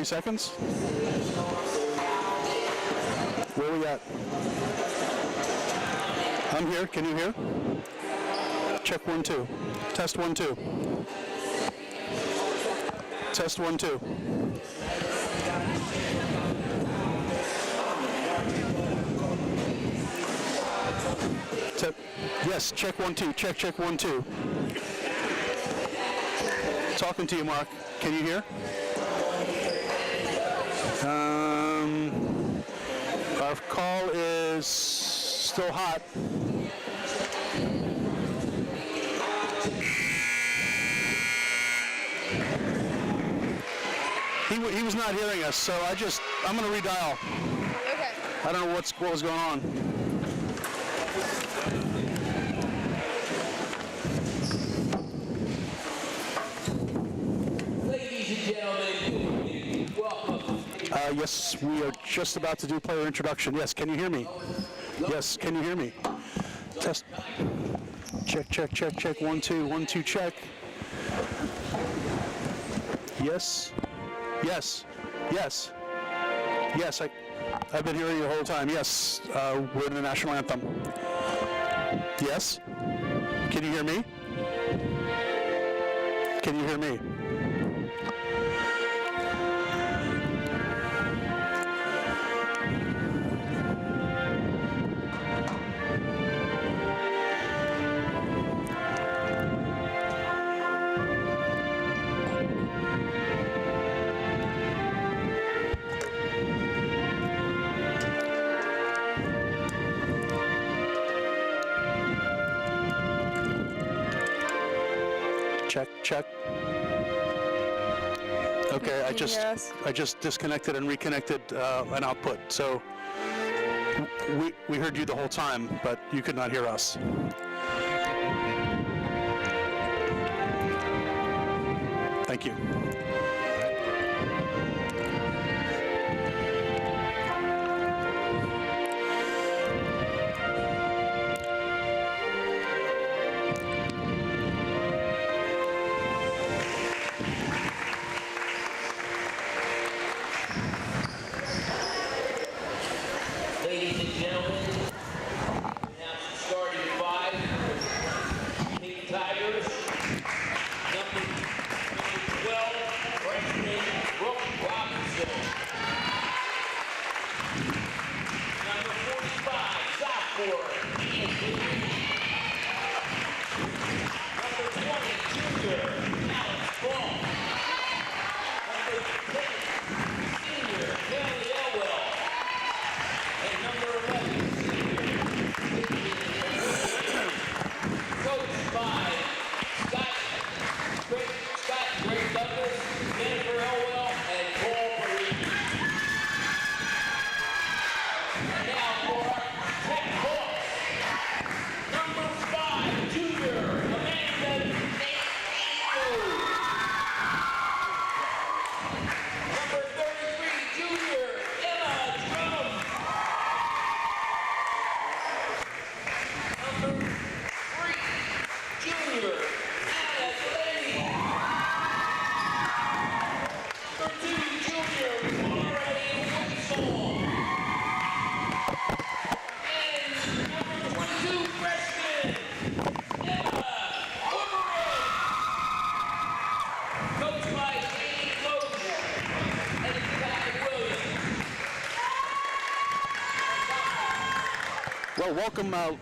Seconds. Where are we at? I'm here. Can you hear? Check 1 2. Test 1 2. Test 1 2. Yes. Check 1 2. Check 1 2. Talking to you, Mark. Can you hear? Our call is still hot. He was not hearing us, so I'm going to redial. Okay. I don't know what was going on. Ladies and gentlemen, welcome. Yes, we are just about to do player introduction. Yes, can you hear me? Yes, can you hear me? Test. Check. 1 2 1 2 check. Yes. I've been hearing you the whole time. Yes, we're in the national anthem. Yes. Can you hear me? Can you hear me? Check. Okay, I just disconnected and reconnected an output. So we heard you the whole time, but you could not hear us. Thank you. Well,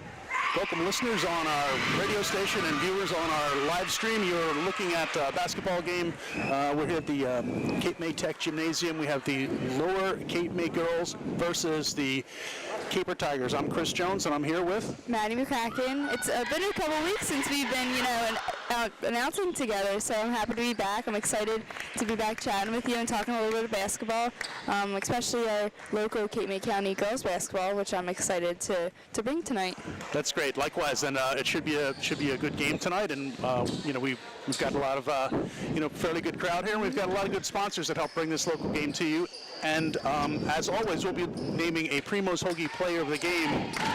welcome listeners on our radio station and viewers on our live stream. You're looking at a basketball game. We're here at the Cape May Tech Gymnasium. We have the Lower Cape May girls versus the Caper Tigers. I'm Chris Jones, and I'm here with Maddie McCracken. It's been a couple weeks since we've been, announcing together, so I'm happy to be back. I'm excited to be back chatting with you and talking a little bit of basketball, especially our local Cape May County girls basketball, which I'm excited to bring tonight. That's great. Likewise, and it should be a good game tonight. And we've got a lot of fairly good crowd here, and we've got a lot of good sponsors that help bring this local game to you. And as always, we'll be naming a Primo's Hoagie Player of the Game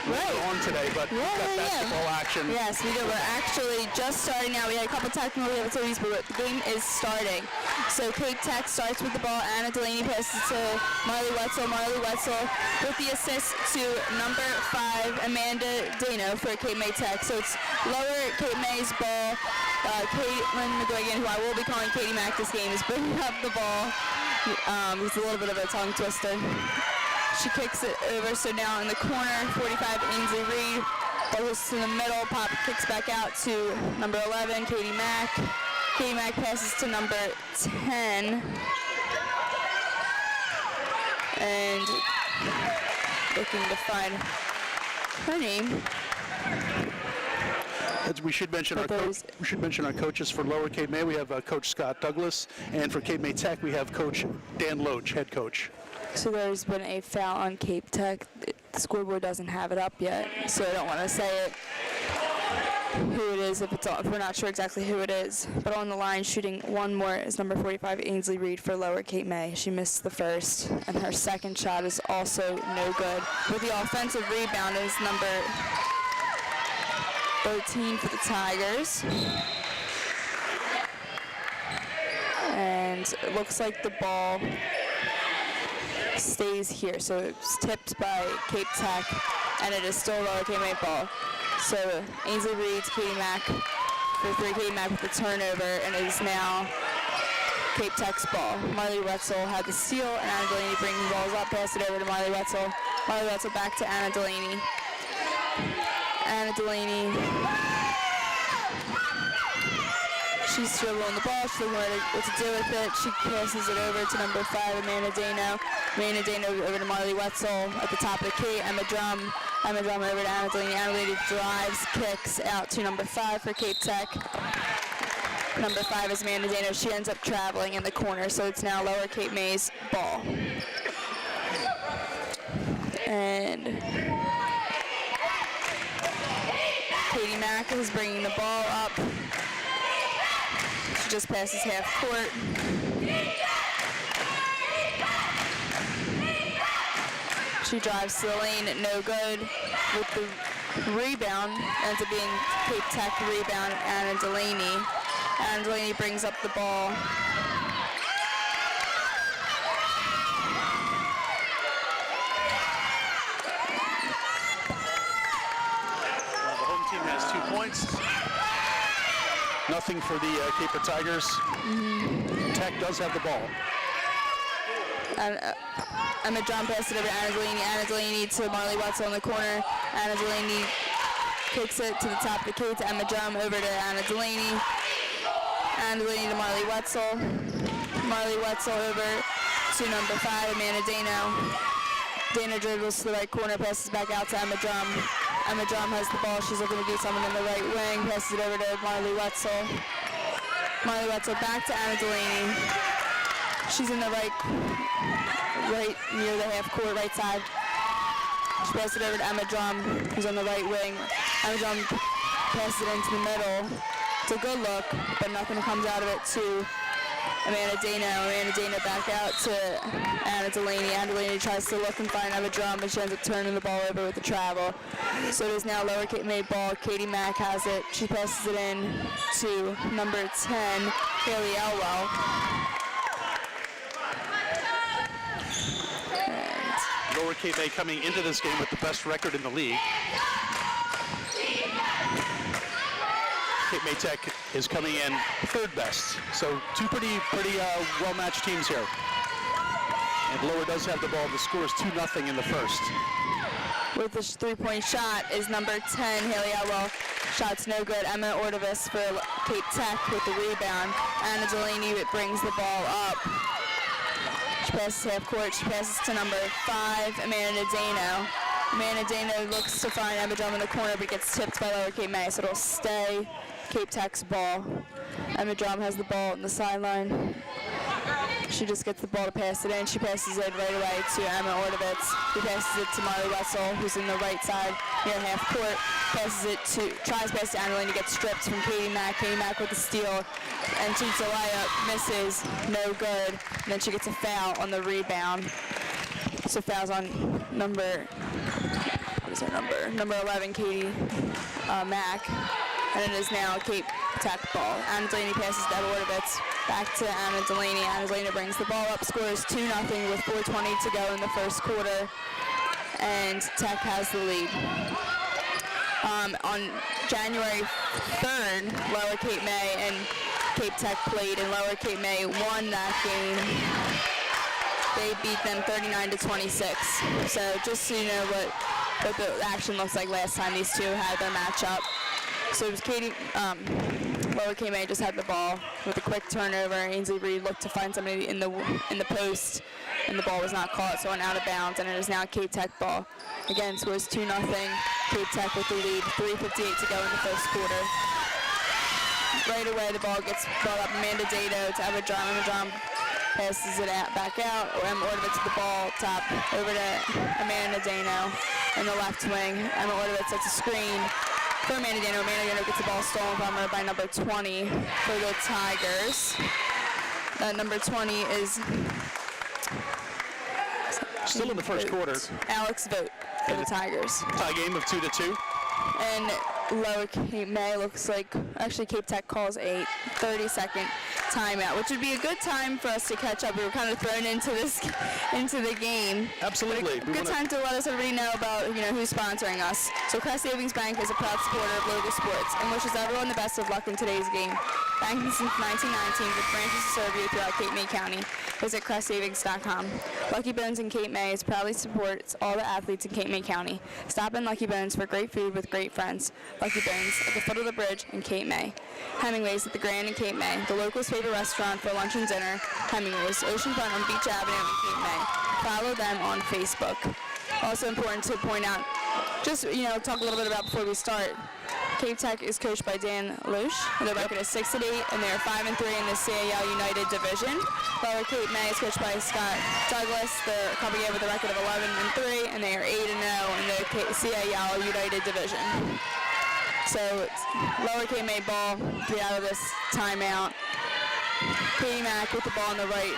later on today. But we've got basketball action. Yes, we do. We're actually just starting now. We had a couple technical difficulties, but the game is starting. So Cape Tech starts with the ball. Anna Delaney passes to Marley Wetzel. Marley Wetzel with the assist to number 5, Amanda Dano for Cape May Tech. So it's Lower Cape May's ball. Caitlin McGuigan, who I will be calling Katie Mack this game, is bringing up the ball. It's a little bit of a tongue twister. She kicks it over, so now in the corner, 45, Ainsley Reed. Ball goes to the middle, pop kicks back out to number 11, Katie Mack. Katie Mack passes to number 10. And looking to find her name. We should mention our coaches for Lower Cape May. We have Coach Scott Douglas, and for Cape May Tech, we have Coach Dan Loach, head coach. So there's been a foul on Cape Tech. The scoreboard doesn't have it up yet, so I don't want to say it who it is if we're not sure exactly who it is. But on the line, shooting one more is number 45, Ainsley Reed for Lower Cape May. She missed the first, and her second shot is also no good. With the offensive rebound is number 13 for the Tigers. And it looks like the ball stays here. So it's tipped by Cape Tech, and it is still Lower Cape May ball. So Ainsley Reed to Katie Mack for 3. Katie Mack with the turnover, and it is now Cape Tech's ball. Marley Wetzel had the steal, and Anna Delaney bringing the balls up, pass it over to Marley Wetzel. Marley Wetzel back to Anna Delaney. Anna Delaney, she's dribbling the ball. She doesn't know what to do with it. She passes it over to number 5, Amanda Dano. Amanda Dano over to Marley Wetzel at the top of the key. Emma Drum over to Anna Delaney. Anna Delaney drives, kicks out to number 5 for Cape Tech. Number 5 is Amanda Dano. She ends up traveling in the corner, so it's now Lower Cape May's ball. And Katie Mack is bringing the ball up. She just passes half court. She drives to the lane, no good. With the rebound, ends up being Cape Tech rebound, Anna Delaney. Anna Delaney brings up the ball. Points. Nothing for the Caper Tigers. Tech does have the ball. Emma Drum passed it over to Anna Delaney. Anna Delaney to Marley Wetzel in the corner. Anna Delaney kicks it to the top of the key to Emma Drum over to Anna Delaney. Anna Delaney to Marley Wetzel. Marley Wetzel over to number 5, Amanda Dano. Dano dribbles to the right corner, passes back out to Emma Drum. Emma Drum has the ball. She's looking to do something in the right wing. Passes it over to Marley Wetzel. Marley Wetzel back to Anna Delaney. She's in the right near the half court, right side. She passes it over to Emma Drum, who's on the right wing. Emma Drum passes it into the middle. It's a good look, but nothing comes out of it to Amanda Dano. Amanda Dano back out to Anna Delaney. Anna Delaney tries to look and find Emma Drum, but she ends up turning the ball over with the travel. So it is now Lower Cape May ball. Katie Mack has it. She passes it in to number 10, Haley Elwell. Lower Cape May coming into this game with the best record in the league. Cape May Tech is coming in 3rd best. So 2 pretty well-matched teams here. And Lower does have the ball. The score is 2-0 in the first. with the three-point shot is number 10, Haley Elwell. Shot's no good. Emma Ordovis for Cape Tech with the rebound. Anna Delaney brings the ball up. She passes half court. She passes to number 5, Amanda Dano. Amanda Dano looks to find Emma Drum in the corner, but gets tipped by Lower Cape May, so it'll stay Cape Tech's ball. Emma Drum has the ball on the sideline. She just gets the ball to pass it in. She passes it right away to Emma Ordovitz, who passes it to Marley Wetzel, who's in the right side near half court. Tries to pass to Anna Delaney, gets stripped from Katie Mack. Katie Mack with the steal, and shoots a layup, misses, no good. And then she gets a foul on the rebound. So fouls on number 11, Katie Mack. And it is now Cape Tech ball. Anna Delaney passes to Emma Ordovitz. Back to Anna Delaney. Anna Delaney brings the ball up, scores 2-0 with 4:20 to go in the first quarter. And Tech has the lead. On January 3rd, Lower Cape May and Cape Tech played, and Lower Cape May won that game. They beat them 39-26. So just so you know what the action looks like last time these two had their matchup. So it was Lower Cape May just had the ball with a quick turnover. Ainsley Reed looked to find somebody in the post, and the ball was not caught, so went out of bounds, and it is now Cape Tech ball. Again, scores 2-0. Cape Tech with the lead, 3:58 to go in the first quarter. Right away, the ball gets brought up. Amanda Dado to Emma Drum. Emma Drum passes it back out. Emma Ordovitz with the ball, top over to Amanda Dano in the left wing. Emma Ordovitz sets a screen for Amanda Dano. Amanda Dano gets the ball stolen from her by number 20 for the Tigers. Number 20 is Still in the first quarter. Alex Vogt for the Tigers. Tie game of 2-2. And Lower Cape May looks like, actually Cape Tech calls a 30-second timeout, which would be a good time for us to catch up. We were kind of thrown into the game. Absolutely. But a good time to let us everybody know about who's sponsoring us. So Crest Savings Bank is a proud supporter of local sports and wishes everyone the best of luck in today's game. Banking since 1919 with branches to serve you throughout Cape May County. Visit CrestSavings.com. Lucky Bones in Cape May proudly supports all the athletes in Cape May County. Stop in Lucky Bones for great food with great friends. Lucky Bones at the foot of the bridge in Cape May. Hemingway's at the Grand in Cape May, the locals' favorite restaurant for lunch and dinner. Hemingway's, oceanfront on Beach Avenue in Cape May. Follow them on Facebook. Also important to point out, just talk a little bit about before we start. Cape Tech is coached by Dan Loesch. Their record is 6-8, and they're 5-3 in the CAL United Division. Lower Cape May is coached by Scott Douglas. They're coming in with a record of 11-3, and they are 8-0 in the CAL United Division. So it's Lower Cape May ball, get out of this timeout. Katie Mack with the ball on the right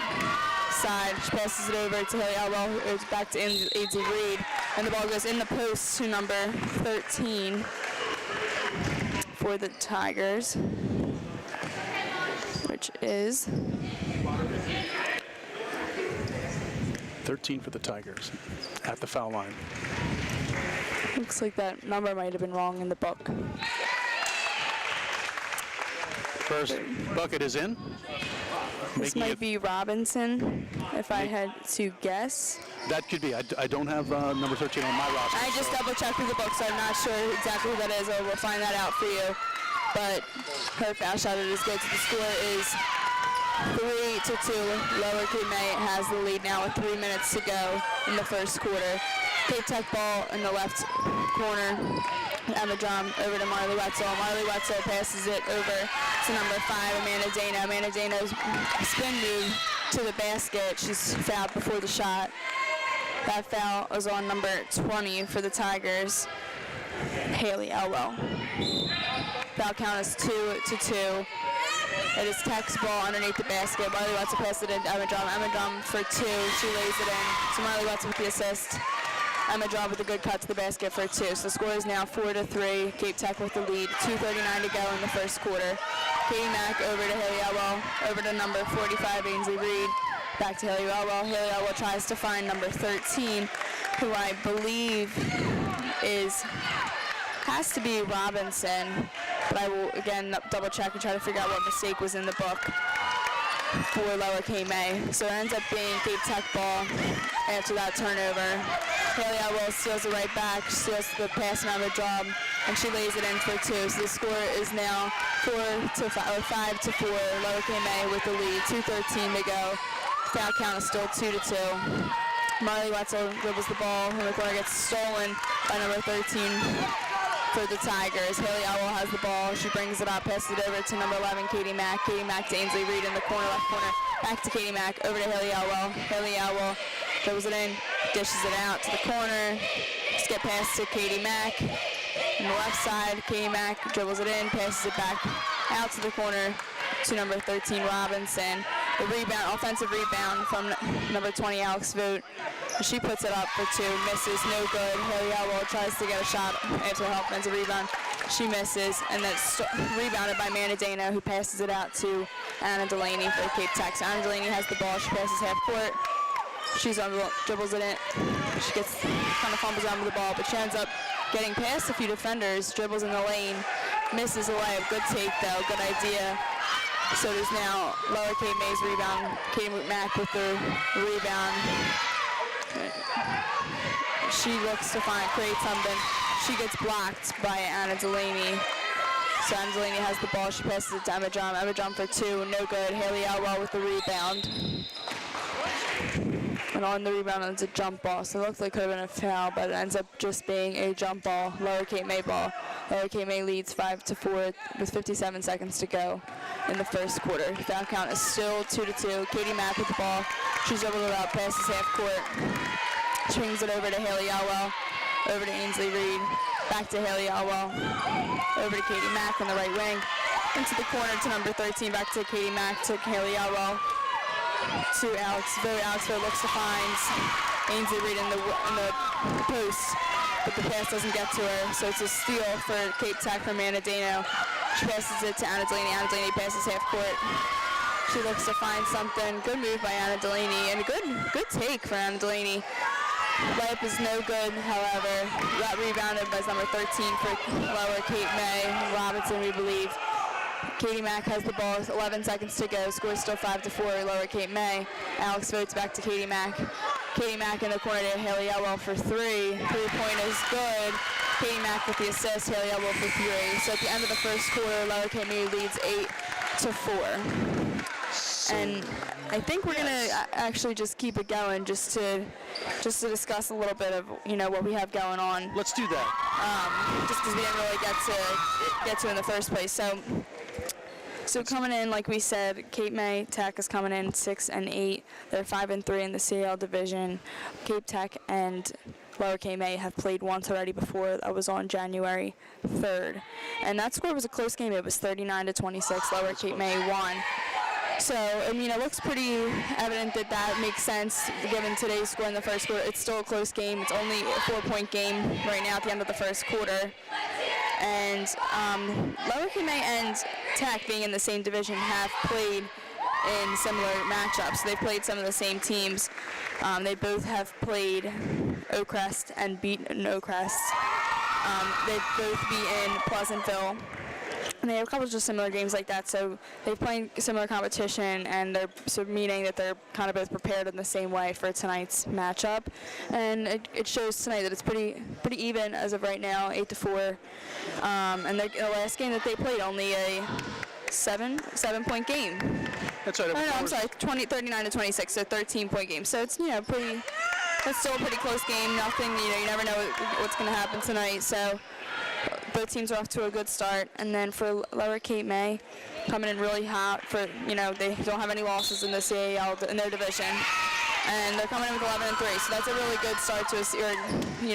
side. She passes it over to Haley Elwell, who goes back to Ainsley Reed, and the ball goes in the post to number 13 for the Tigers, which is 13 for the Tigers at the foul line. Looks like that number might have been wrong in the book. First bucket is in. This might be Robinson, if I had to guess. That could be. I don't have number 13 on my roster. I just double checked through the book, so I'm not sure exactly who that is. I will find that out for you. But her foul shot is good. So the score is 3-2. Lower Cape May has the lead now with 3 minutes to go in the first quarter. Cape Tech ball in the left corner. Emma Drum over to Marley Wetzel. Marley Wetzel passes it over to number 5, Amanda Dano. Amanda Dano's spin move to the basket. She's fouled before the shot. That foul is on number 20 for the Tigers, Haley Elwell. Foul count is 2-2. It is Tech's ball underneath the basket. Marley Wetzel passes it in to Emma Drum. Emma Drum for 2. She lays it in. So Marley Wetzel with the assist. Emma Drum with a good cut to the basket for 2. So the score is now 4-3. Cape Tech with the lead. 2:39 to go in the first quarter. Katie Mack over to Haley Elwell. Over to number 45, Ainsley Reed. Back to Haley Elwell. Haley Elwell tries to find number 13, who I believe has to be Robinson. But I will, again, double check and try to figure out what mistake was in the book for Lower Cape May. So it ends up being Cape Tech ball after that turnover. Haley Elwell steals it right back, steals the pass around the job, and she lays it in for 2. So the score is now 5 to 4. Lower Cape May with the lead. 2:13 to go. Foul count is still 2 to 2. Marley Wetzel dribbles the ball in the corner, gets stolen by number 13 for the Tigers. Haley Elwell has the ball. She brings it up, passes it over to number 11, Katie Mack. Katie Mack to Ainsley Reed in the corner, left corner. Back to Katie Mack, over to Haley Elwell. Haley Elwell dribbles it in, dishes it out to the corner. Skip pass to Katie Mack. On the left side, Katie Mack dribbles it in, passes it back out to the corner to number 13, Robinson. The rebound, offensive rebound from number 20, Alex Vogt. She puts it up for 2, misses, no good. Haley Elwell tries to get a shot after her offensive rebound. She misses, and that's rebounded by Amanda Dana, who passes it out to Anna Delaney for Cape Tech. So Anna Delaney has the ball. She passes half court. She's on the dribbles it in. She gets kind of fumbles around with the ball, but she ends up getting past a few defenders, dribbles in the lane, misses a layup. Good take though, good idea. So there's now Lower Cape May's rebound. Katie Mack with the rebound. She looks to create something. She gets blocked by Anna Delaney. So Anna Delaney has the ball. She passes it to Emma Drum. Emma Drum for 2, no good. Haley Elwell with the rebound. And on the rebound, it's a jump ball. So it looks like it could have been a foul, but it ends up just being a jump ball. Lower Cape May ball. Lower Cape May leads 5 to 4 with 57 seconds to go in the first quarter. Foul count is still 2 to 2. Katie Mack with the ball. She's dribbled it out, passes half court. Swings it over to Haley Elwell. Over to Ainsley Reed. Back to Haley Elwell. Over to Katie Mack on the right wing. Into the corner to number 13. Back to Katie Mack. To Haley Elwell. To Alex Vogt. Alex Vogt looks to find Ainsley Reed in the post, but the pass doesn't get to her. So it's a steal for Cape Tech from Amanda Dano. She passes it to Anna Delaney. Anna Delaney passes half court. She looks to find something. Good move by Anna Delaney, and a good take for Anna Delaney. Layup is no good, however. Got rebounded by number 13 for Lower Cape May. Robinson, we believe. Katie Mack has the ball with 11 seconds to go. Score still 5 to 4, Lower Cape May. Alex Vogt's back to Katie Mack. Katie Mack in the corner to Haley Elwell for 3. 3-point is good. Katie Mack with the assist, Haley Elwell for 3. So at the end of the first quarter, Lower Cape May leads 8 to 4. And I think we're gonna actually just keep it going, just to discuss a little bit of what we have going on. Let's do that. Just because we didn't really get to in the first place. So coming in, like we said, Cape May Tech is coming in 6-8. They're 5-3 in the CAL division. Cape Tech and Lower Cape May have played once already before. That was on January 3rd, and that score was a close game. It was 39-26. Lower Cape May won. So, it looks pretty evident that makes sense given today's score in the first quarter. It's still a close game. It's only a 4-point game right now at the end of the first quarter. And Lower Cape May and Tech, being in the same division, have played in similar matchups. They've played some of the same teams. They both have played Oakcrest and beaten Oakcrest. They've both beaten Pleasantville. And they have a couple of just similar games like that, so they've played similar competition, and meaning that they're kind of both prepared in the same way for tonight's matchup. And it shows tonight that it's pretty even as of right now, 8 to 4. And the last game that they played, only a 7-point game. That's right. Oh, no, I'm sorry, 39-26, so 13-point game. So it's it's still a pretty close game. Nothing, you never know what's going to happen tonight. So both teams are off to a good start. And then for Lower Cape May, coming in really hot. They don't have any losses in the CAL in their division, and they're coming in with 11-3. So that's a really good start to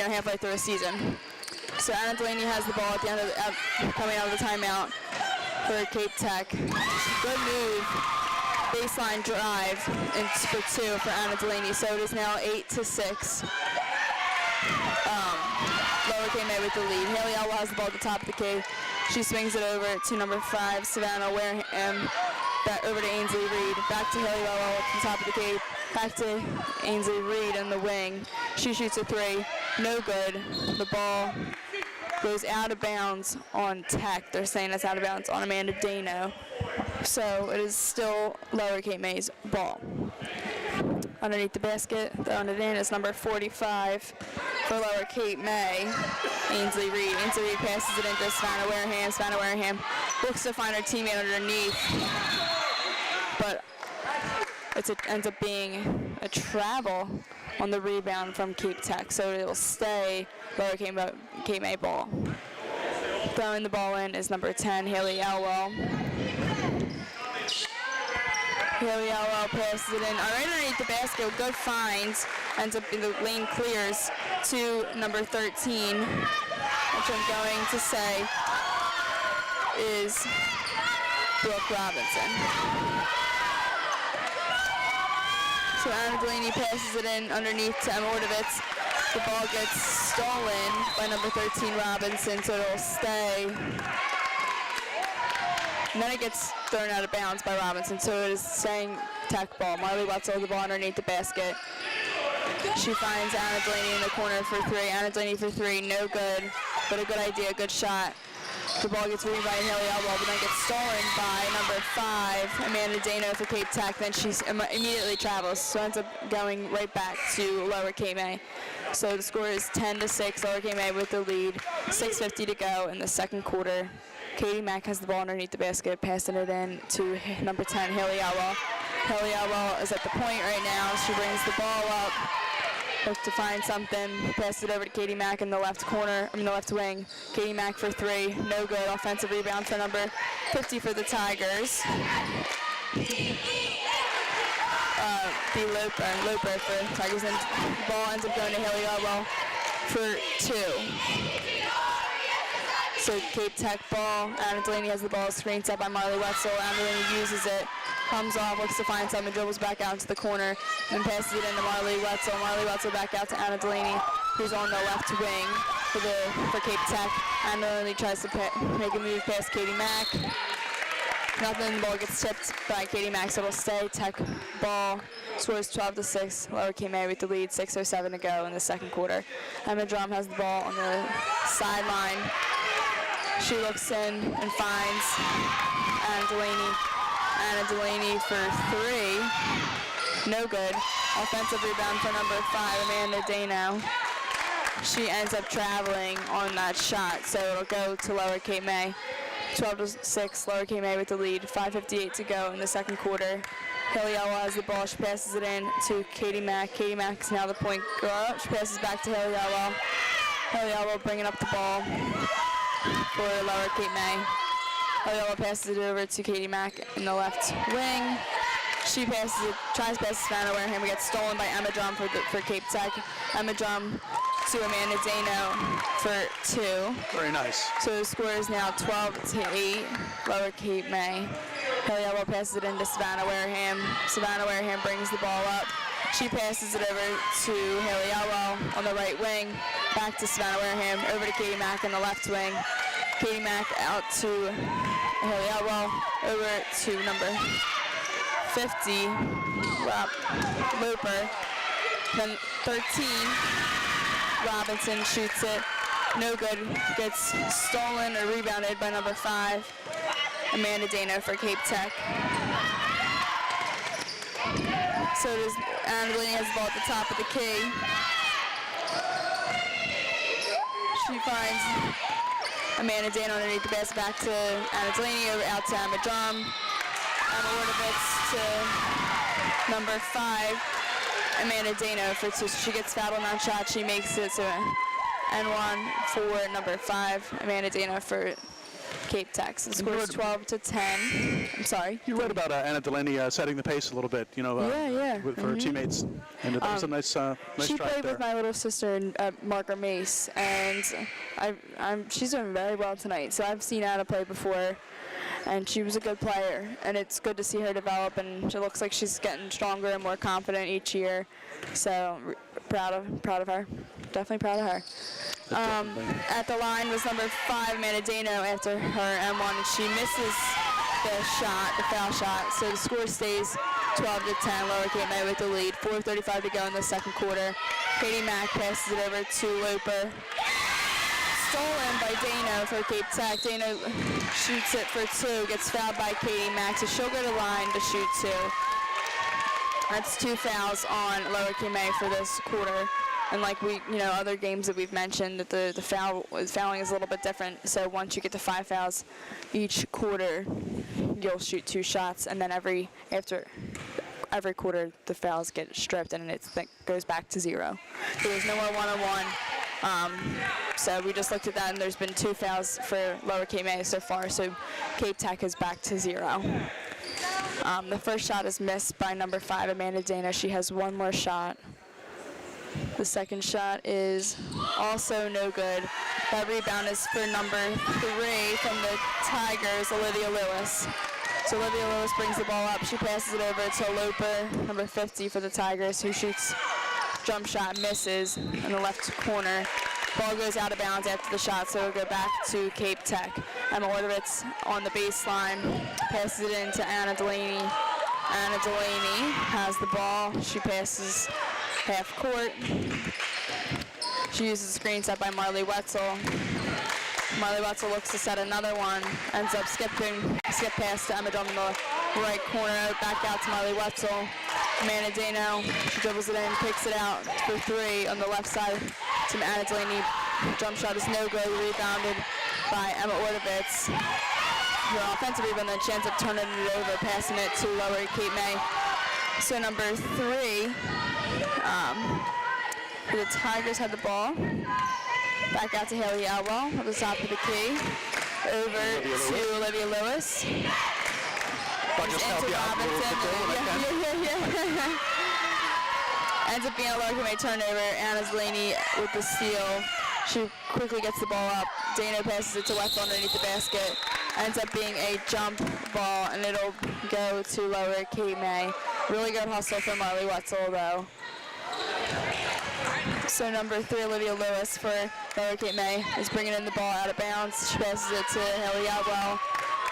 halfway through a season. So Anna Delaney has the ball at the end of coming out of the timeout for Cape Tech. Good move. Baseline drive for 2 for Anna Delaney. So it is now 8 to 6. Lower Cape May with the lead. Haley Elwell has the ball at the top of the key. She swings it over to number 5, Savannah Wareham. Back over to Ainsley Reed. Back to Haley Elwell at the top of the key. Back to Ainsley Reed in the wing. She shoots a 3. No good. The ball goes out of bounds on Tech. They're saying it's out of bounds on Amanda Dano. So it is still Lower Cape May's ball. underneath the basket. Throwing it in is number 45 for Lower Cape May. Ainsley Reed. Ainsley Reed passes it into Savannah Wareham. Savannah Wareham looks to find her teammate underneath, but ends up being a travel on the rebound from Cape Tech, so it will stay Lower Cape May ball. Throwing the ball in is number 10, Haley Elwell. Haley Elwell passes it in right underneath the basket. Good finds. Ends up in the lane clears to number 13, which I'm going to say is Brooke Robinson. So Anna Delaney passes it in underneath to Emma Ordovitz. The ball gets stolen by number 13, Robinson, so it'll stay. And then it gets thrown out of bounds by Robinson, so it is staying Tech ball. Marley Wetzel with the ball underneath the basket. She finds Anna Delaney in the corner for three. Anna Delaney for three, no good, but a good idea, good shot. The ball gets read by Haley Elwell, but then gets stolen by number 5, Amanda Dano for Cape Tech. Then she immediately travels, so ends up going right back to Lower Cape May. So the score is 10-6, Lower Cape May with the lead. 6:50 to go in the second quarter. Katie Mack has the ball underneath the basket, passing it in to number 10, Haley Elwell. Haley Elwell is at the point right now. She brings the ball up, looks to find something, passes it over to Katie Mack in the left wing. Katie Mack for three, no good. Offensive rebound for number 50 for the Tigers. Loper for Tigers, and the ball ends up going to Haley Elwell for two. So Cape Tech ball. Anna Delaney has the ball, screen set by Marley Wetzel. Anna Delaney uses it, comes off, looks to find something, dribbles back out into the corner, and passes it into Marley Wetzel. Marley Wetzel back out to Anna Delaney, who's on the left wing for Cape Tech. Anna Delaney tries to make a move past Katie Mack. Nothing, the ball gets tipped by Katie Mack, so it'll stay Tech ball. Scores 12-6, Lower Cape May with the lead, 6:07 to go in the second quarter. Emma Drum has the ball on the sideline. She looks in and finds Anna Delaney. Anna Delaney for three, no good. Offensive rebound for number 5, Amanda Dano. She ends up traveling on that shot, so it'll go to Lower Cape May. 12-6, Lower Cape May with the lead. 5:58 to go in the second quarter. Haley Elwell has the ball. She passes it in to Katie Mack. Katie Mack is now the point guard. She passes back to Haley Elwell. Haley Elwell bringing up the ball for Lower Cape May. Haley Elwell passes it over to Katie Mack in the left wing. She passes it, tries to pass to Savannah Wareham. It gets stolen by Emma Drum for Cape Tech. Emma Drum to Amanda Dano for two. Very nice. So the score is now 12-8, Lower Cape May. Haley Elwell passes it into Savannah Wareham. Savannah Wareham brings the ball up. She passes it over to Haley Elwell on the right wing. Back to Savannah Wareham, over to Katie Mack in the left wing. Katie Mack out to Haley Elwell, over to number 50, Loper. Then 13, Robinson shoots it, no good. Gets stolen or rebounded by number 5, Amanda Dano for Cape Tech. So it is Anna Delaney has the ball at the top of the key. She finds Amanda Dano underneath the basket, back to Anna Delaney, over out to Emma Drum. Emma Ordovitz to number 5, Amanda Dano for two. She gets fouled on that shot. She makes it to N1 for number 5, Amanda Dano for Cape Tech. So the score is 12-10. I'm sorry. You read about Anna Delaney setting the pace a little bit, for her teammates, and it was a nice she strike played there. with my little sister, Marker Mace, and she's doing very well tonight. So I've seen Anna play before, and she was a good player, and it's good to see her develop, and she looks like she's getting stronger and more confident each year. So proud of her. Definitely proud of her. At the line was number 5, Amanda Dano, after her M1, and she misses the foul shot. So the score stays 12-10, Lower Cape May with the lead. 4:35 to go in the second quarter. Katie Mack passes it over to Loper. Stolen by Dano for Cape Tech. Dano shoots it for 2, gets fouled by Katie Mack, so she'll go to line to shoot 2. That's 2 fouls on Lower Kame for this quarter. And like other games that we've mentioned, that the fouling is a little bit different. So once you get to 5 fouls each quarter, you'll shoot 2 shots, and then after every quarter the fouls get stripped and it goes back to 0. So there's no more one-on-one. So we just looked at that, and there's been 2 fouls for Lower Kame so far. So Cape Tech is back to 0. The first shot is missed by number 5, Amanda Dana. She has 1 more shot. The second shot is also no good. That rebound is for number 3 from the Tigers, Olivia Lewis. So Olivia Lewis brings the ball up. She passes it over to Loper, number 50 for the Tigers, who shoots jump shot, misses in the left corner. Ball goes out of bounds after the shot, so it'll go back to Cape Tech. Emma Ordovitz on the baseline, passes it in to Anna Delaney. Anna Delaney has the ball. She passes half court. She uses a screen set by Marley Wetzel. Marley Wetzel looks to set another one, ends up skip pass to Emma Drum in the right corner, back out to Marley Wetzel. Amanda Dano, she dribbles it in, kicks it out for 3 on the left side to Anna Delaney. Jump shot is no good, rebounded by Emma Ordovitz. Her offensive rebound, then she ends up turning it over, passing it to Lower Cape May. So number 3, the Tigers had the ball. Back out to Haley Elwell at the top of the key. Over to Olivia Lewis. I'll just help you out a little bit there when I can. Ends up being a Lower Cape May turnover. Anna Delaney with the steal. She quickly gets the ball up. Dano passes it to Wetzel underneath the basket. Ends up being a jump ball, and it'll go to Lower Cape May. Really good hustle from Marley Wetzel, though. So number 3, Olivia Lewis for Lower Cape May, is bringing in the ball out of bounds. She passes it to Haley Atwell.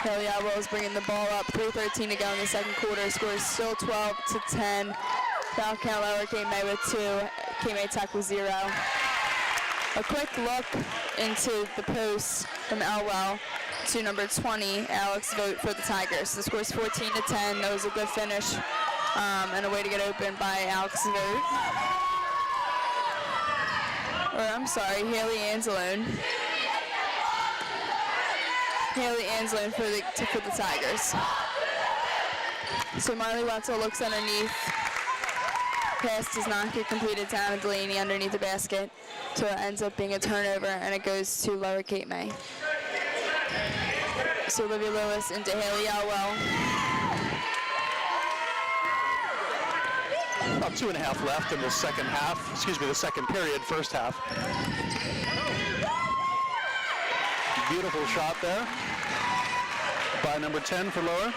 Haley Atwell is bringing the ball up. 3:13 to go in the second quarter. Score is still 12-10. Foul count Lower Cape May with 2. Cape May Tech with 0. A quick look into the post from Elwell to number 20, Alex Vogt for the Tigers. The score is 14-10. That was a good finish and a way to get open by Alex Vogt. Or I'm sorry, Haley Anzalone. Haley Anzalone for the Tigers. So Marley Wetzel looks underneath. Pass does not get completed to Anna Delaney underneath the basket. So it ends up being a turnover, and it goes to Lower Cape May. So Olivia Lewis into Haley Elwell. About 2.5 left in the second half. The second period, first half. Beautiful shot there by number 10 for Lower.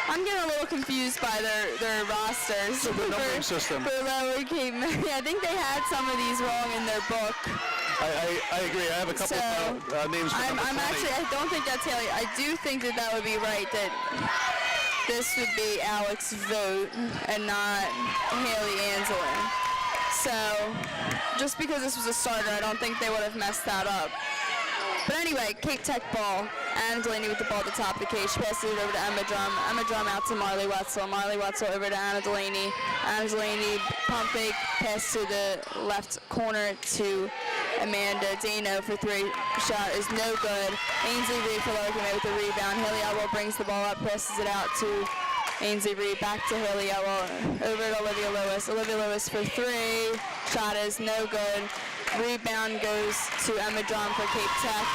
I'm getting a little confused by their rosters. The numbering system. For Lower Cape May. I think they had some of these wrong in their book. I agree. I have a couple of names for number 20. I don't think that's Haley. I do think that would be right, that this would be Alex Vogt and not Haley Anzalone. So, just because this was a starter, I don't think they would have messed that up. But anyway, Cape Tech ball. Anna Delaney with the ball at the top of the cage. She passes it over to Emma Drum. Emma Drum out to Marley Wetzel. Marley Wetzel over to Anna Delaney. Anna Delaney pump fake, pass to the left corner to Amanda Dano for 3. Shot is no good. Ainsley Reed for Lower Cape May with the rebound. Haley Elwell brings the ball up, passes it out to Ainsley Reed. Back to Haley Elwell. Over to Olivia Lewis. Olivia Lewis for 3. Shot is no good. Rebound goes to Emma Drum for Cape Tech.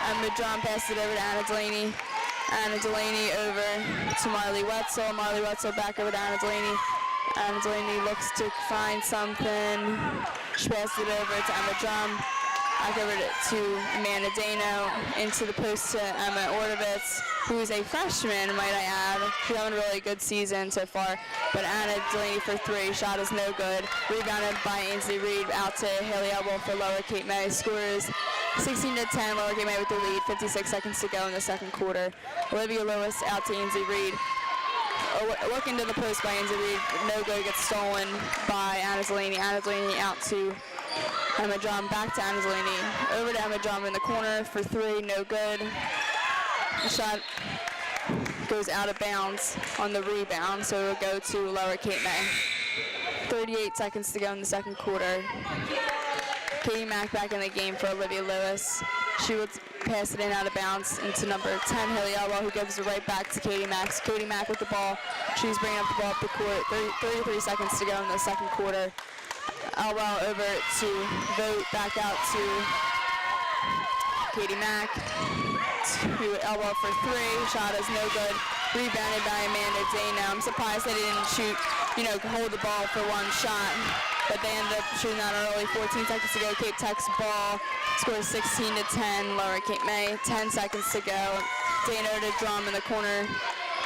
Emma Drum passes it over to Anna Delaney. Anna Delaney over to Marley Wetzel. Marley Wetzel back over to Anna Delaney. Anna Delaney looks to find something. She passes it over to Emma Drum. Back over to Amanda Dano. Into the post to Emma Ordovitz, who's a freshman, might I add. She's having a really good season so far. But Anna Delaney for 3. Shot is no good. Rebounded by Ainsley Reed out to Haley Elwell for Lower Cape May. Score is 16-10. Lower Cape May with the lead. 56 seconds to go in the second quarter. Olivia Lewis out to Ainsley Reed. Look into the post by Ainsley Reed. No good. Gets stolen by Anna Delaney. Anna Delaney out to Emma Drum. Back to Anna Delaney. Over to Emma Drum in the corner for 3. No good. The shot goes out of bounds on the rebound, so it'll go to Lower Cape May. 38 seconds to go in the second quarter. Katie Mack back in the game for Olivia Lewis. She would pass it in out of bounds into number 10, Haley Elwell, who gives it right back to Katie Mack. So Katie Mack with the ball. She's bringing up the ball up the court. 33 seconds to go in the second quarter. Elwell over to Vogt, back out to Katie Mack. Elwell for three. Shot is no good. Rebounded by Amanda Dana. I'm surprised they didn't shoot, hold the ball for one shot. But they ended up shooting that early. 14 seconds to go. Cape Tech's ball scores 16-10. Lower Cape May. 10 seconds to go. Dano to Drum in the corner.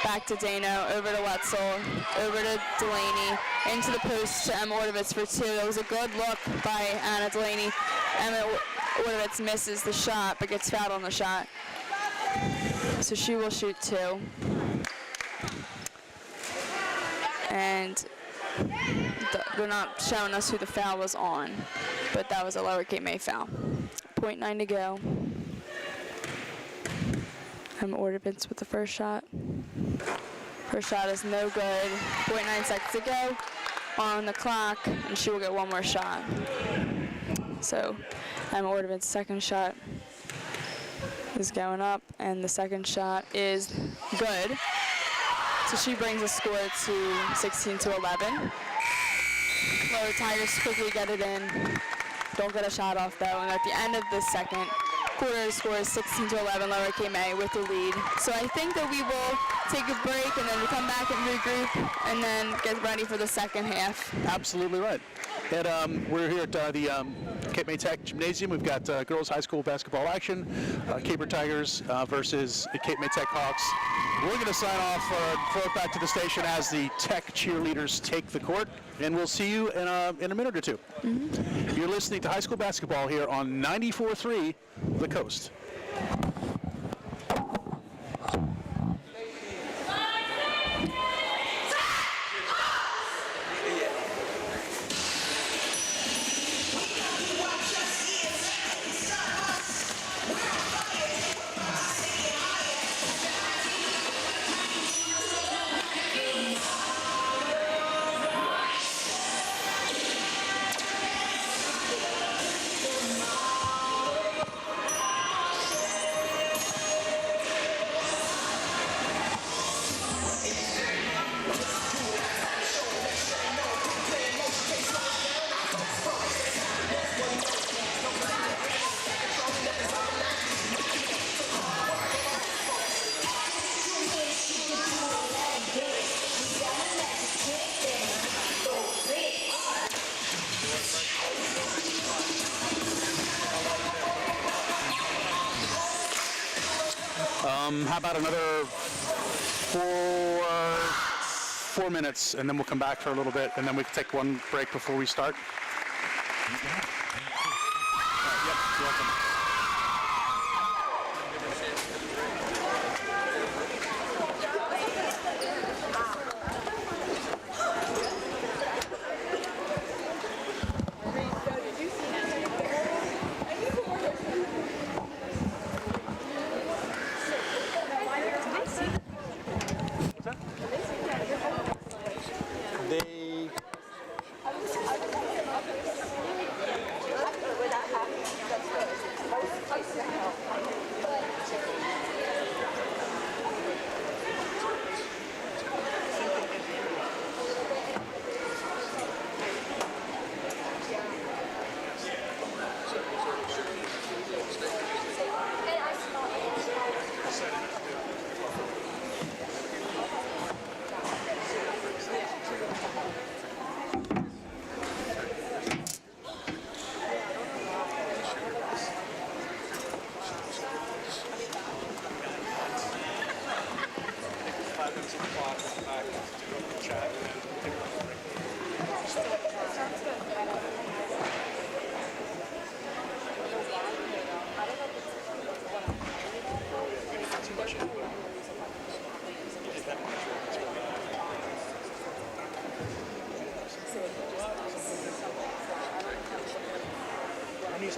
Back to Dano. Over to Wetzel. Over to Delaney. Into the post to Emma Ordovitz for two. It was a good look by Anna Delaney. Emma Ordovitz misses the shot, but gets fouled on the shot. So she will shoot two. And they're not showing us who the foul was on, but that was a Lower Cape May foul. 0.9 to go. Emma Ordovitz with the first shot. First shot is no good. 0.9 seconds to go on the clock, and she will get one more shot. So Emma Ordovitz's second shot is going up, and the second shot is good. So she brings the score to 16-11. Lower Tigers quickly get it in. Don't get a shot off though, and at the end of the second quarter, the score is 16-11. Lower Cape May with the lead. So I think that we will take a break and then we come back and regroup and then get ready for the second half. Absolutely right. And we're here at the Cape May Tech Gymnasium. We've got girls high school basketball action, Caper Tigers versus the Cape May Tech Hawks. We're going to sign off, throw it back to the station as the Tech cheerleaders take the court, and we'll see you in a minute or two. Mm-hmm. You're listening to high school basketball here on 94.3 The Coast. How about another 4 minutes, and then we'll come back for a little bit, and then we can take one break before we start. Yep, you're welcome.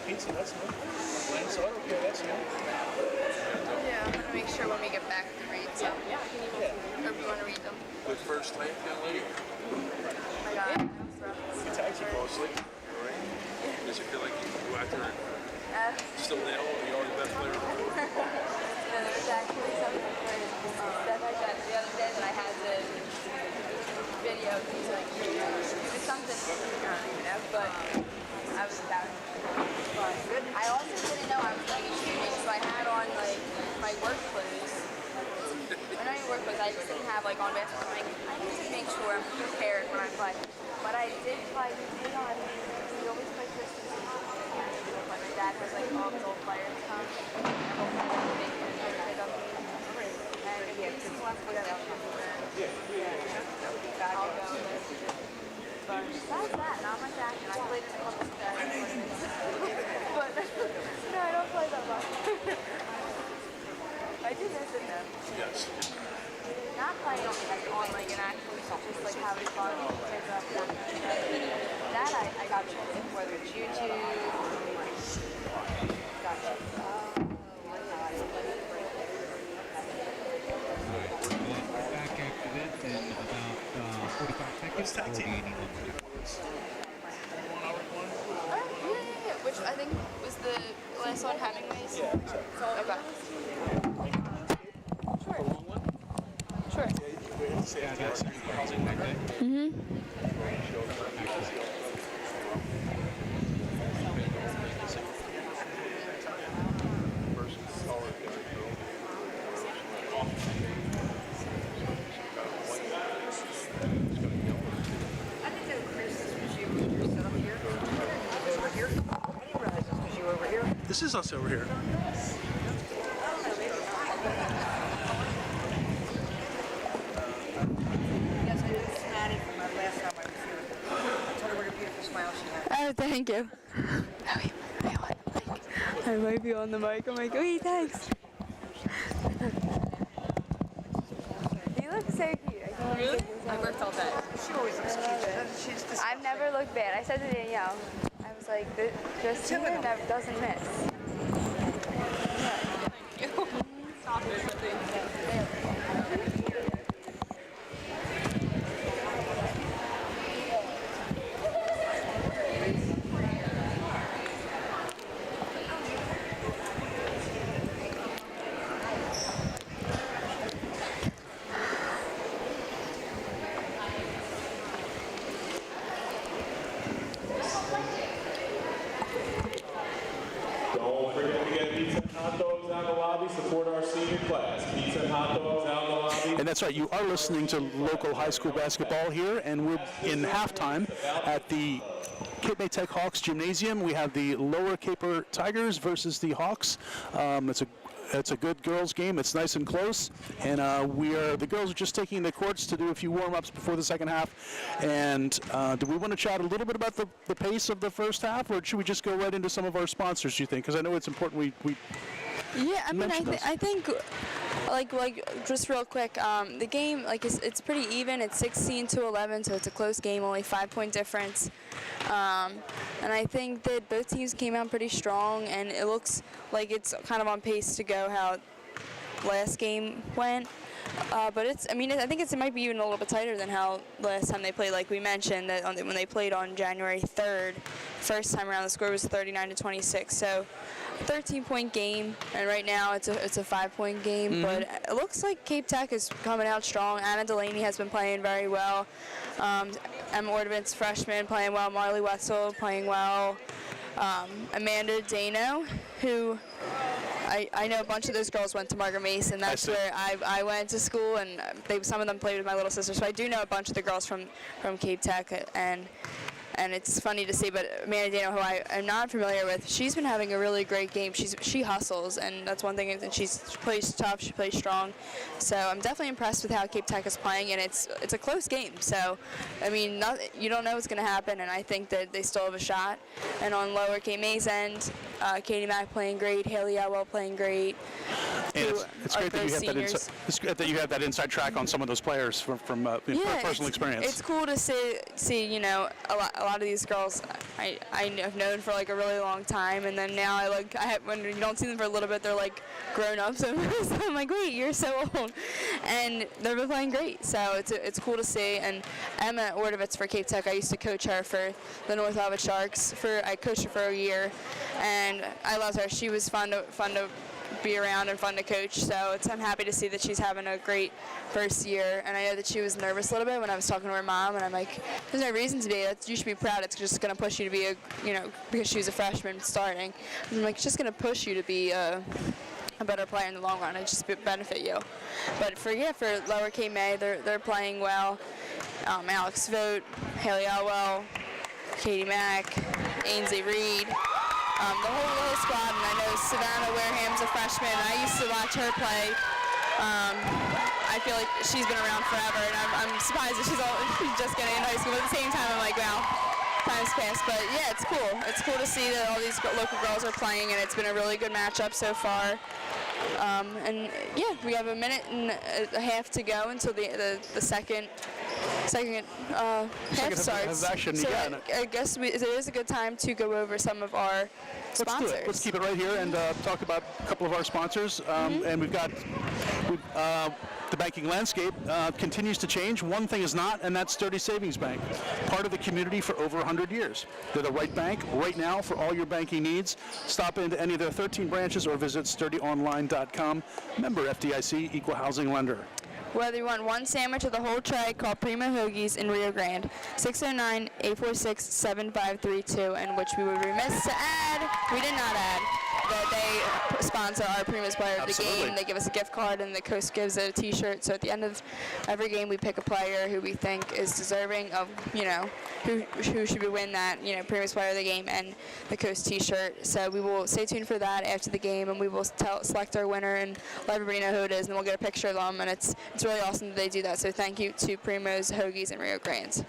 Pizza, that's new. Plain soda, okay, that's new. Yeah, I'm gonna make sure when we get back to read. So, yeah, I can even or if you want to read them. Good first time, young lady. I got it. You fall asleep. All right. Does it feel like you go out there and still nail it? You are the best player in the world. There's actually something that I done the other day that I had to video. He's like, it's something, but I was doubting. But I also didn't know I was going to be shooting, so I had on like my work clothes. When I work clothes, I just didn't have like on basketball. Like, I need to make sure I'm prepared when I play. But I did play. We always play Christmas. My dad has like all his old players come. And we'll play like big kid up. And yeah, Christmas was out. I'll go with it. But besides that, not much action. I played in a couple of tournaments. But no, I don't play that much. I do miss it though. Yes. Not playing on like an actual just like having fun. That I got you. Whether it's YouTube. Gotcha. Back after that in about 45 seconds. We'll be eating lunch. Yeah. Which I think was the last one, Hemingway's. Yeah. Okay. Sure. Yeah, I got some housing back there. This is us over here. Yes, I did Maddie from my last time I was here. I told her what a beautiful smile she had. Oh, thank you. I might be on the mic. I'm like, wait, thanks. You look so cute. Really? I worked all day. She always looks cute. She's this I've never looked bad. I said to Danielle, I was like, Justina never doesn't miss. Stop it, I think. Don't forget to get pizza and hot dogs out in the lobby. Support our senior class. Pizza and hot dogs out in the lobby. And that's right, you are listening to local high school basketball here, and we're in halftime at the Cape May Tech Hawks Gymnasium. We have the Lower Caper Tigers versus the Hawks. It's a good girls game. It's nice and close, and the girls are just taking the courts to do a few warm-ups before the second half. And do we want to chat a little bit about the pace of the first half, or should we just go right into some of our sponsors, do you think? Because I know it's important we Yeah, I mean, mention this. I think, like just real quick, the game, like, it's pretty even. It's 16-11, so it's a close game, only 5-point difference. And I think that both teams came out pretty strong, and it looks like it's kind of on pace to go how last game went. But I think it might be even a little bit tighter than how last time they played. Like we mentioned, that when they played on January 3rd, first time around, the score was 39-26. So 13-point game, and right now it's a 5-point game. But it looks like Cape Tech is coming out strong. Anna Delaney has been playing very well. Emma Ordovitz, freshman, playing well. Marley Wetzel playing well. Amanda Dano, who I know a bunch of those girls went to Margaret Mason. That's where I went to school, and some of them played with my little sister. So I do know a bunch of the girls from Cape Tech, and it's funny to see. But Amanda Dano, who I am not familiar with, she's been having a really great game. She hustles, and that's one thing. And she plays tough. She plays strong. So I'm definitely impressed with how Cape Tech is playing, and it's a close game. So I mean, you don't know what's going to happen, and I think that they still have a shot. And on Lower Cape May's end, Katie Mack playing great, Haley Elwell playing great. And who it's are great that you both have seniors. it's great that you have that inside track on some of those players from personal experience. It's cool to see a lot of these girls I've known for like a really long time, and then now when you don't see them for a little bit, they're like grown ups. So I'm like, wait, you're so old, and they're both playing great. So it's cool to see. And Emma Ordovitz for Cape Tech, I used to coach her for the North Lava Sharks. I coached her for a year, and I loved her. She was fun to be around and fun to coach. So I'm happy to see that she's having a great first year. And I know that she was nervous a little bit when I was talking to her mom, and I'm like, there's no reason to be. You should be proud. It's just going to push you to be because she was a freshman starting. I'm like, it's just going to push you to be a better player in the long run. It just benefit you. But for Lower Cape May, they're playing well. Alex Vogt, Haley Elwell, Katie Mack, Ainsley Reed, the whole squad. And I know Savannah Wareham's a freshman. I used to watch her play. I feel like she's been around forever, and I'm surprised that she's just getting into high school. But at the same time, I'm like, wow, time's passed. But yeah, it's cool. It's cool to see that all these local girls are playing, and it's been a really good matchup so far. And yeah, we have a minute and a half to go until the second half starts. Action, so yeah. I guess it is a good time to go over some of our sponsors. Let's do it. Let's keep it right here and talk about a couple of our sponsors. And we've got the banking landscape continues to change. One thing is not, and that's Sturdy Savings Bank, part of the community for over 100 years. They're the right bank right now for all your banking needs. Stop into any of their 13 branches or visit sturdyonline.com. Member FDIC, equal housing lender. Whether you want one sandwich or the whole tray, call Primo Hoagies in Rio Grande, 609-846-7532, and which we would be remiss to add, we did not add, that they sponsor our Primo's Player of the Game. They give us a gift card, and the Coast gives a t-shirt. So at the end of every game, we pick a player who we think is deserving of, who should win that, Primo's Player of the Game and the Coast t-shirt. So we will stay tuned for that after the game, and we will select our winner and let everybody know who it is, and we'll get a picture of them, and it's really awesome that they do that. So thank you to Primo's Hoagies in Rio Grande.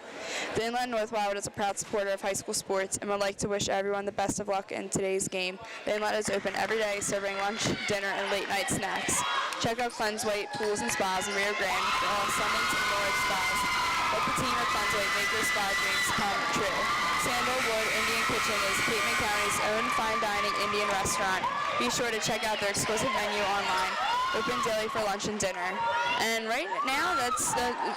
The Inland North Wildwood is a proud supporter of high school sports and would like to wish everyone the best of luck in today's game. The Inlet is open every day, serving lunch, dinner, and late night snacks. Check out Cleanseway Pools and Spas in Rio Grande for all Summons and North Spas. Let the team at Cleanseway make your spa dreams come true. Sandalwood Indian Kitchen is Cape May County's own fine dining Indian restaurant. Be sure to check out their exquisite menu online. Open daily for lunch and dinner. And right now, that's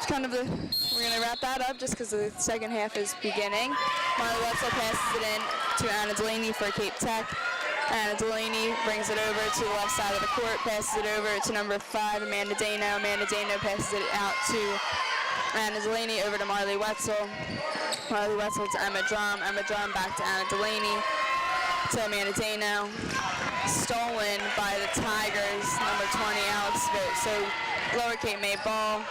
kind of we're going to wrap that up just because the second half is beginning. Marley Wetzel passes it in to Anna Delaney for Cape Tech. Anna Delaney brings it over to the left side of the court, passes it over to number 5, Amanda Dano. Amanda Dano passes it out to Anna Delaney, over to Marley Wetzel. Marley Wetzel to Emma Drum. Emma Drum back to Anna Delaney, to Amanda Dano. Stolen by the Tigers, number 20, Alex Vogt. So Lower Cape May ball.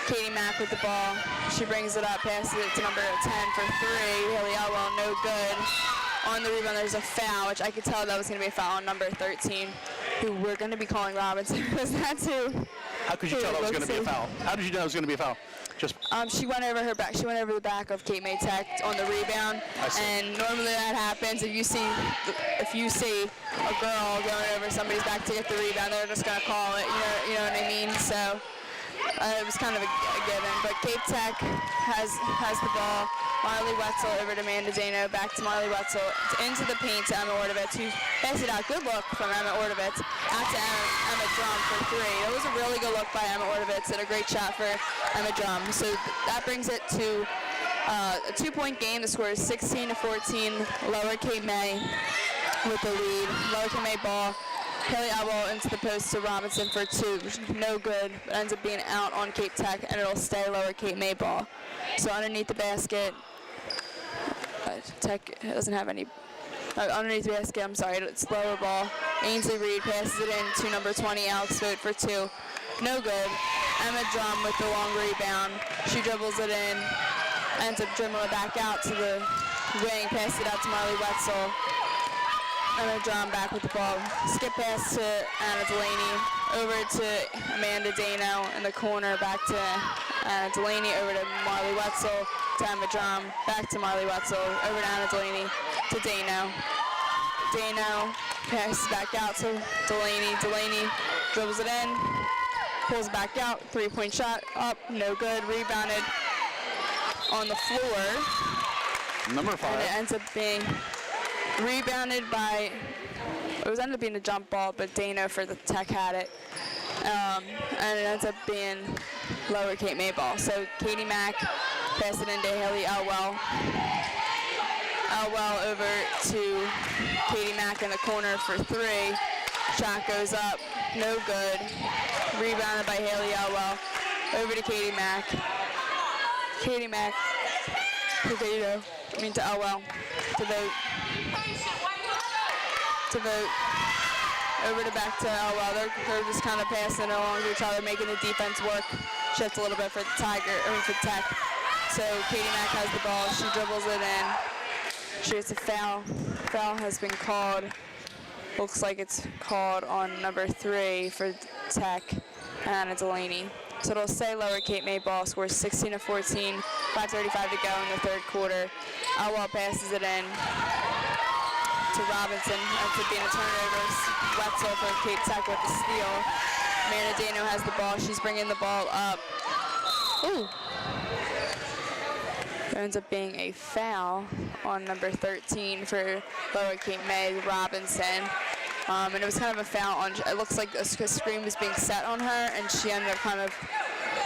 Katie Mack with the ball. She brings it up, passes it to number 10 for 3. Haley Elwell, no good. On the rebound, there's a foul, which I could tell that was going to be a foul on number 13, who we're going to be calling Robinson. Was that too? How could you tell that was going to be a foul? How did you know it was going to be a foul? She went over her back. She went over the back of Cape May Tech on the rebound, and normally that happens if you see a girl going over somebody's back to get the rebound, they're just going to call it. You know what I mean? So it was kind of a given. But Cape Tech has the ball. Marley Wetzel over to Amanda Dano, back to Marley Wetzel, into the paint to Emma Ordovitz, who passed it out. Good look from Emma Ordovitz, out to Emma Drum for 3. It was a really good look by Emma Ordovitz and a great shot for Emma Drum. So that brings it to a 2-point game. The score is 16-14, Lower Cape May with the lead. Lower Cape May ball. Haley Elwell into the post to Robinson for 2. No good, but ends up being out on Cape Tech, and it'll stay Lower Cape May ball. So underneath the basket, Tech doesn't have any. Underneath the basket, I'm sorry, it's lower ball. Ainsley Reed passes it in to number 20, Alex Vogt for 2. No good. Emma Drum with the long rebound. She dribbles it in, ends up dribbling it back out to the wing, passes it out to Marley Wetzel. Emma Drum back with the ball. Skip pass to Anna Delaney, over to Amanda Dano in the corner, back to Anna Delaney, over to Marley Wetzel, to Emma Drum, back to Marley Wetzel, over to Anna Delaney, to Dano. Dano passes back out to Delaney. Delaney dribbles it in, pulls it back out, three-point shot, up, no good, rebounded on the floor. Number And 5. it ends up being rebounded by, ended up being a jump ball, but Dano for the Tech had it. And it ends up being Lower Cape May ball. So Katie Mack passed it into Haley Elwell. Elwell over to Katie Mack in the corner for 3. Shot goes up, no good. Rebounded by Haley Elwell. Over to Katie Mack. Katie Mack to Elwell to Vote. Over to back to Elwell. They're just kind of passing it along to each other, making the defense work. Shift a little bit for the for Tech. So Katie Mack has the ball. She dribbles it in. She gets a foul. Foul has been called. Looks like it's called on number 3 for Tech, Anna Delaney. So it'll say Lower Cape May ball, scores 16-14, 5:35 to go in the third quarter. Elwell passes it in to Robinson. Ends up being a turnover. Wetzel for Cape Tech with the steal. Amanda Dano has the ball. She's bringing the ball up. Ooh. There ends up being a foul on number 13 for Lower Cape May, Robinson. And it was kind of a foul on, it looks like a screen was being set on her, and she ended up kind of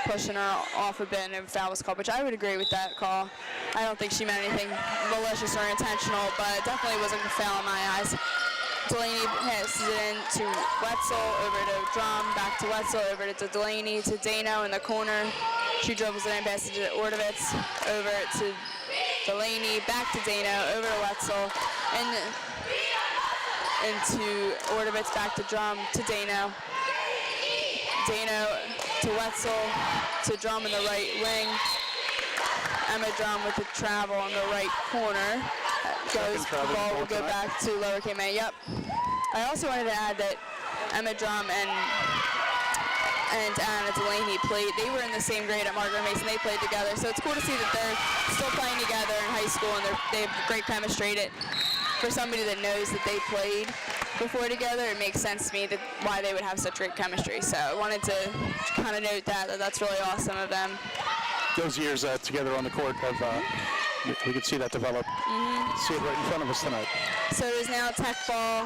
pushing her off a bit, and a foul was called, which I would agree with that call. I don't think she meant anything malicious or intentional, but it definitely wasn't a foul in my eyes. Delaney passes it in to Wetzel, over to Drum, back to Wetzel, over to Delaney, to Dano in the corner. She dribbles it in, passes it to Ordovitz, over to Delaney, back to Dano, over to Wetzel, and into Ordovitz, back to Drum, to Dano. Dano to Wetzel, to Drum in the right wing. Emma Drum with the travel in the right corner. Goes, the ball will go back to Lower Cape May. Yep. I also wanted to add that Emma Drum and Anna Delaney played. They were in the same grade at Margaret Mason. They played together, so it's cool to see that they're still playing together in high school, and they have great chemistry. For somebody that knows that they played before together, it makes sense to me that why they would have such great chemistry. So I wanted to kind of note that's really awesome of them. Those years together on the court have we could see that develop. See it right in front of us tonight. So it is now Tech ball.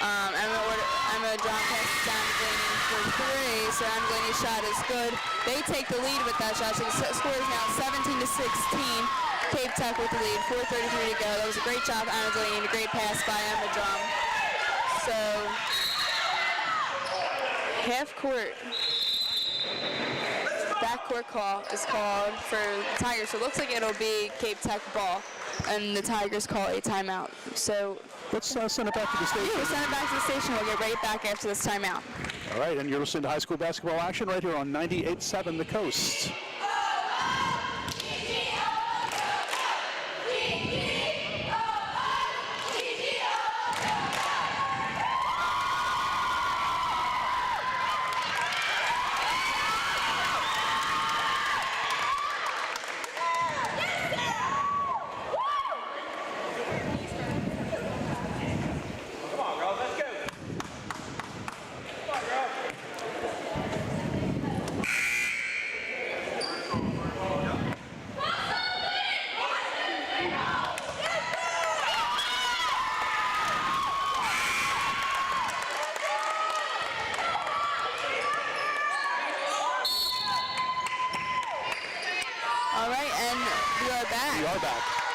Emma Drum passes down to Delaney for 3. So Anna Delaney's shot is good. They take the lead with that shot. So the score is now 17-16. Cape Tech with the lead. 4:33 to go. That was a great job, Anna Delaney, and a great pass by Emma Drum. So half court. Backcourt call is called for the Tigers. So it looks like it'll be Cape Tech ball, and the Tigers call a timeout. So let's send it back to the station. Yeah, we'll send it back to the station. We'll get right back after this timeout. All right, and you're listening to high school basketball action right here on 98.7 The Coast.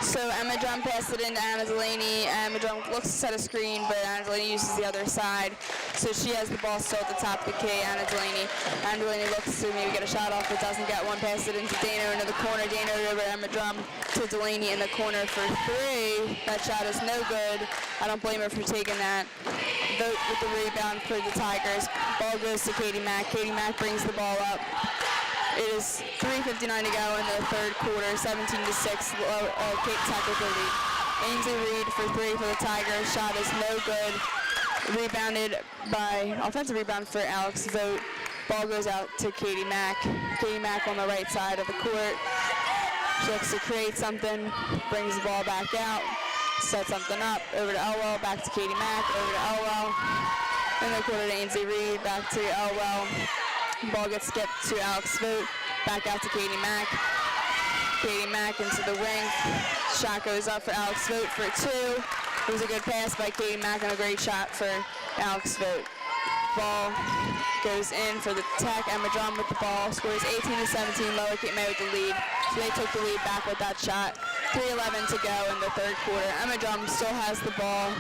So Emma Drum passed it into Anna Delaney. Emma Drum looks to set a screen, but Anna Delaney uses the other side. So she has the ball still at the top of the key, Anna Delaney. Anna Delaney looks to maybe get a shot off, but doesn't get one. Passes it into Dano into the corner. Dano over Emma Drum to Delaney in the corner for 3. That shot is no good. I don't blame her for taking that. Vote with the rebound for the Tigers. Ball goes to Katie Mack. Katie Mack brings the ball up. It is 3:59 to go in the third quarter, 17-6, Cape Tech with the lead. Ainsley Reed for 3 for the Tigers. Shot is no good. Rebounded by, offensive rebound for Alex Vogt. Ball goes out to Katie Mack. Katie Mack on the right side of the court. She looks to create something, brings the ball back out, sets something up, over to Elwell, back to Katie Mack, over to Elwell. In the quarter to Ainsley Reed, back to Elwell. Ball gets skipped to Alex Vogt, back out to Katie Mack. Katie Mack into the wing. Shot goes up for Alex Vogt for 2. It was a good pass by Katie Mack and a great shot for Alex Vogt. Ball goes in for the Tech. Emma Drum with the ball. Scores 18-17. Lower Cape May with the lead. So they took the lead back with that shot. 3:11 to go in the third quarter. Emma Drum still has the ball.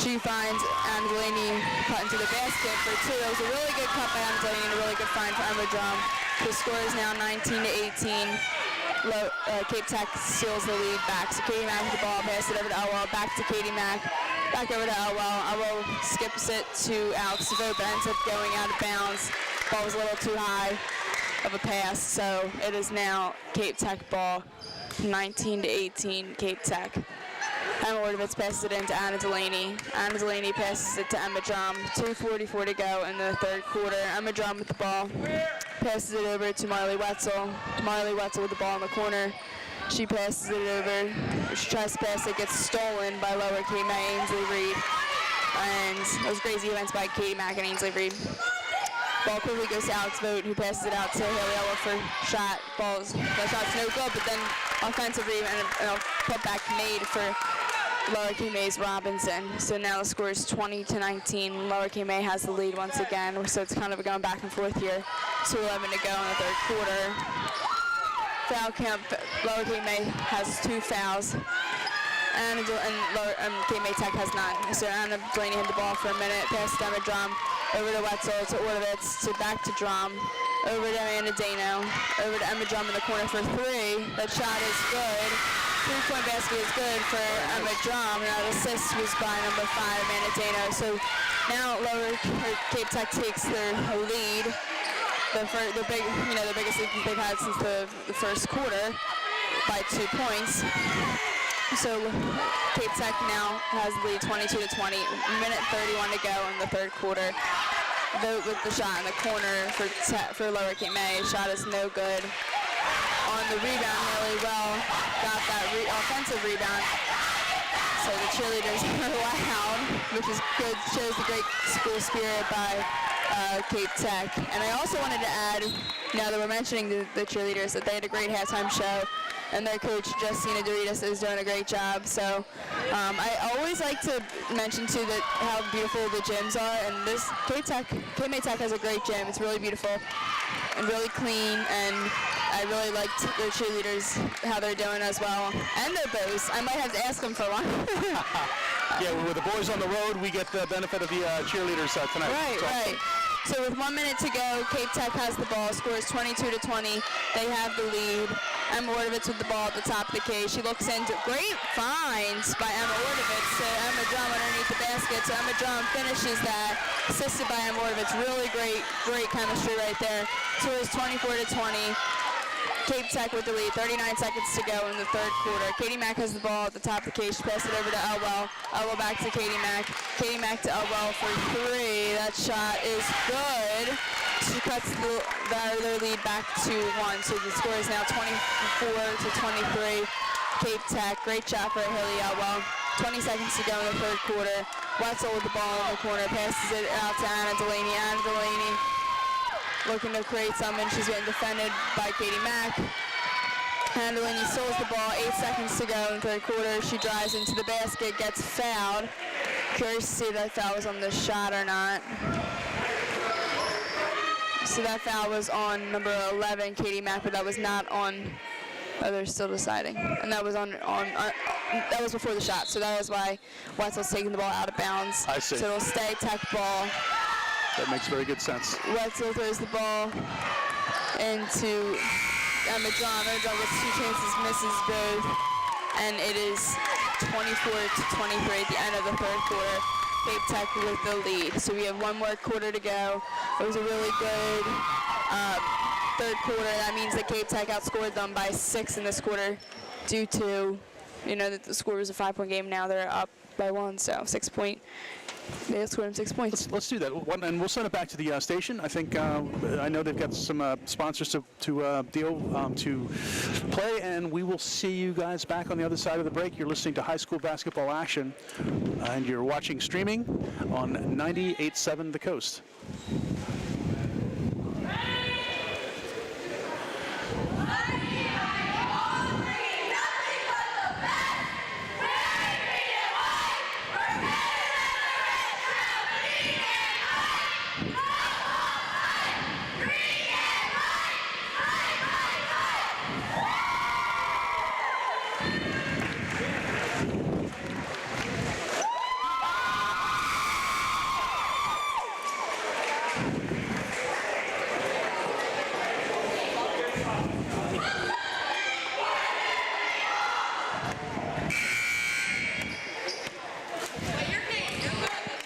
She finds Angelini cut into the basket for 2. It was a really good cut by Angelini and a really good find for Emma Drum. The score is now 19-18. Cape Tech seals the lead back. So Katie Mack with the ball, pass it over to Elwell, back to Katie Mack, back over to Elwell. Elwell skips it to Alex Vogt, but ends up going out of bounds. Ball was a little too high of a pass, so it is now Cape Tech ball, 19-18, Cape Tech. Emma Wardovitz passes it into Anna Delaney. Anna Delaney passes it to Emma Drum. 2:44 to go in the third quarter. Emma Drum with the ball. Passes it over to Marley Wetzel. Marley Wetzel with the ball in the corner. She passes it over. She tries to pass it, gets stolen by Lower Cape May, Ainsley Reed. And it was crazy events by Katie Mack and Ainsley Reed. Ball quickly goes to Alex Vogt, who passes it out to Haley Elwell for shot. That shot's no good, but then offensive rebound and a putback made for Lower Cape May's Robinson. So now the score is 20-19. Lower Cape May has the lead once again. So it's kind of going back and forth here. 2:11 to go in the third quarter. Foul count, Lower Cape May has 2 fouls. And Cape May Tech has none. So Anna Delaney had the ball for a minute, past Emma Drum, over to Wetzel, to Wardovitz, to back to Drum, over to Amanda Dano, over to Emma Drum in the corner for 3. That shot is good. 3-point basket is good for Emma Drum. And that assist was by number 5, Amanda Dano. So now Cape Tech takes their lead. The biggest lead they've had since the first quarter by 2 points. So Cape Tech now has the lead 22-20. Minute 31 to go in the third quarter. Vogt with the shot in the corner for Lower Cape May. Shot is no good. On the rebound, really well. Got that offensive rebound. So the cheerleaders are loud, which is good. Shows the great school spirit by Cape Tech. And I also wanted to add, now that we're mentioning the cheerleaders, that they had a great halftime show. And their coach, Justina Doritas, is doing a great job. So I always like to mention, too, that how beautiful the gyms are. And this Cape May Tech has a great gym. It's really beautiful and really clean. And I really liked their cheerleaders, how they're doing as well. And their bows. I might have to ask them for one. Yeah, with the boys on the road, we get the benefit of the cheerleaders tonight. Right, right. So with 1 minute to go, Cape Tech has the ball, scores 22-20. They have the lead. Emma Wardovitz with the ball at the top of the key. She looks into great finds by Emma Wardovitz to Emma Drum underneath the basket. So Emma Drum finishes that, assisted by Emma Wardovitz. Really great chemistry right there. Scores 24-20. Cape Tech with the lead, 39 seconds to go in the third quarter. Katie Mack has the ball at the top of the cage. She passed it over to Elwell. Elwell back to Katie Mack. Katie Mack to Elwell for 3. That shot is good. She cuts their lead back to 1. So the score is now 24-23. Cape Tech, great shot for Haley Elwell. 20 seconds to go in the third quarter. Wetzel with the ball in the corner, passes it out to Anna Delaney. Anna Delaney looking to create something. She's getting defended by Katie Mack. Anna Delaney steals the ball. 8 seconds to go in the third quarter. She drives into the basket, gets fouled. Curious to see if that foul was on the shot or not. So that foul was on number 11, Katie Mack, but that was not on. Oh, they're still deciding. And that was on that was before the shot. So that is why Wetzel's taking the ball out of bounds. I see. So it'll stay Tech ball. That makes very good sense. Wetzel throws the ball into Emma Drum. Emma Drum gets 2 chances, misses both. And it is 24-23 at the end of the third quarter. Cape Tech with the lead. So we have 1 more quarter to go. It was a really good third quarter. That means that Cape Tech outscored them by 6 in this quarter due to, that the score was a 5-point game. Now they're up by 1, so 6-point They scored him 6 points. Let's do that. And we'll send it back to the station. I think I know they've got some sponsors to deal to play, and we will see you guys back on the other side of the break. You're listening to High School Basketball Action, and you're watching streaming on 98.7 The Coast.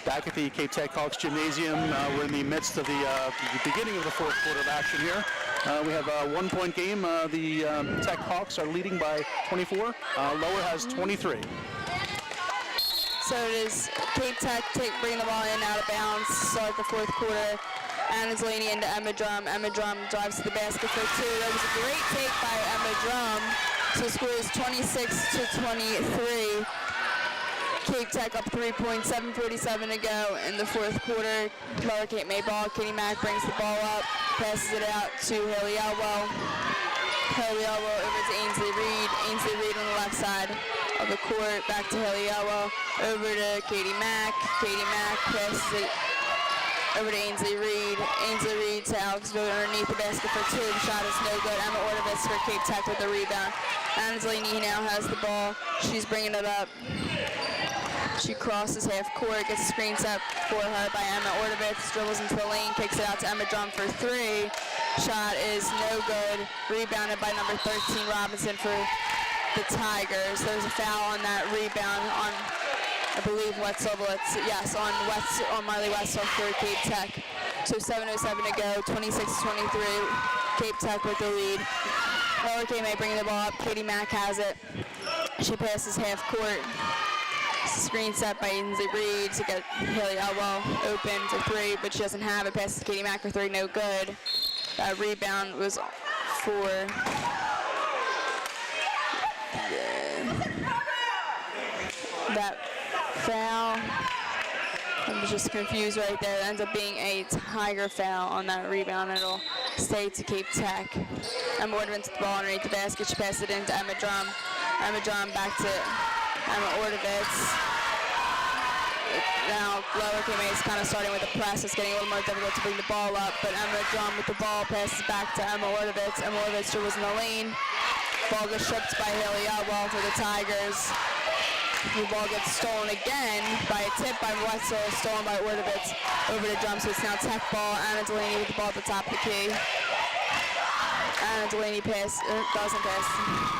Back at the Cape Tech Hawks Gymnasium, we're in the midst of the beginning of the fourth quarter of action here. We have a 1-point game. The Tech Hawks are leading by 24. Lower has 23. So it is Cape Tech bringing the ball in out of bounds to start the fourth quarter. Anzalini into Emma Drum. Emma Drum drives to the basket for two. That was a great take by Emma Drum. So the score is 26-23. Cape Tech up 3 points, 7:47 to go in the fourth quarter. Lower Cape May ball. Katie Mack brings the ball up, passes it out to Haley Elwell. Haley Elwell over to Ainsley Reed. Ainsley Reed on the left side of the court. Back to Haley Elwell. Over to Katie Mack. Katie Mack passes it over to Ainsley Reed. Ainsley Reed to Alex Vogt underneath the basket for two. The shot is no good. Emma Ordovitz for Cape Tech with the rebound. Anzalini now has the ball. She's bringing it up. She crosses half court, gets a screen set for her by Emma Ordovitz, dribbles into the lane, kicks it out to Emma Drum for three. Shot is no good. Rebounded by number 13 Robinson for the Tigers. There's a foul on that rebound on, I believe, Wetzel. Yes, on Marley Wetzel for Cape Tech. So 7:07 to go, 26-23. Cape Tech with the lead. Lower Cape May bringing the ball up. Katie Mack has it. She passes half court. Screen set by Ainsley Reed to get Haley Elwell open for three, but she doesn't have it. Passes to Katie Mack for three, no good. That rebound was for that foul. I was just confused right there. It ends up being a Tiger foul on that rebound. It'll stay to Cape Tech. Emma Ordovitz with the ball underneath the basket. She passes it into Emma Drum. Emma Drum back to Emma Ordovitz. Now Lower Cape May is kind of starting with a press. It's getting a little more difficult to bring the ball up, but Emma Drum with the ball passes back to Emma Ordovitz. Emma Ordovitz was in the lane. Ball gets stripped by Haley Elwell for the Tigers. The ball gets stolen again by a tip by Wetzel, stolen by Ordovitz over to Drum. So it's now Tech ball. Anna Delaney with the ball at the top of the key. Anna Delaney doesn't pass.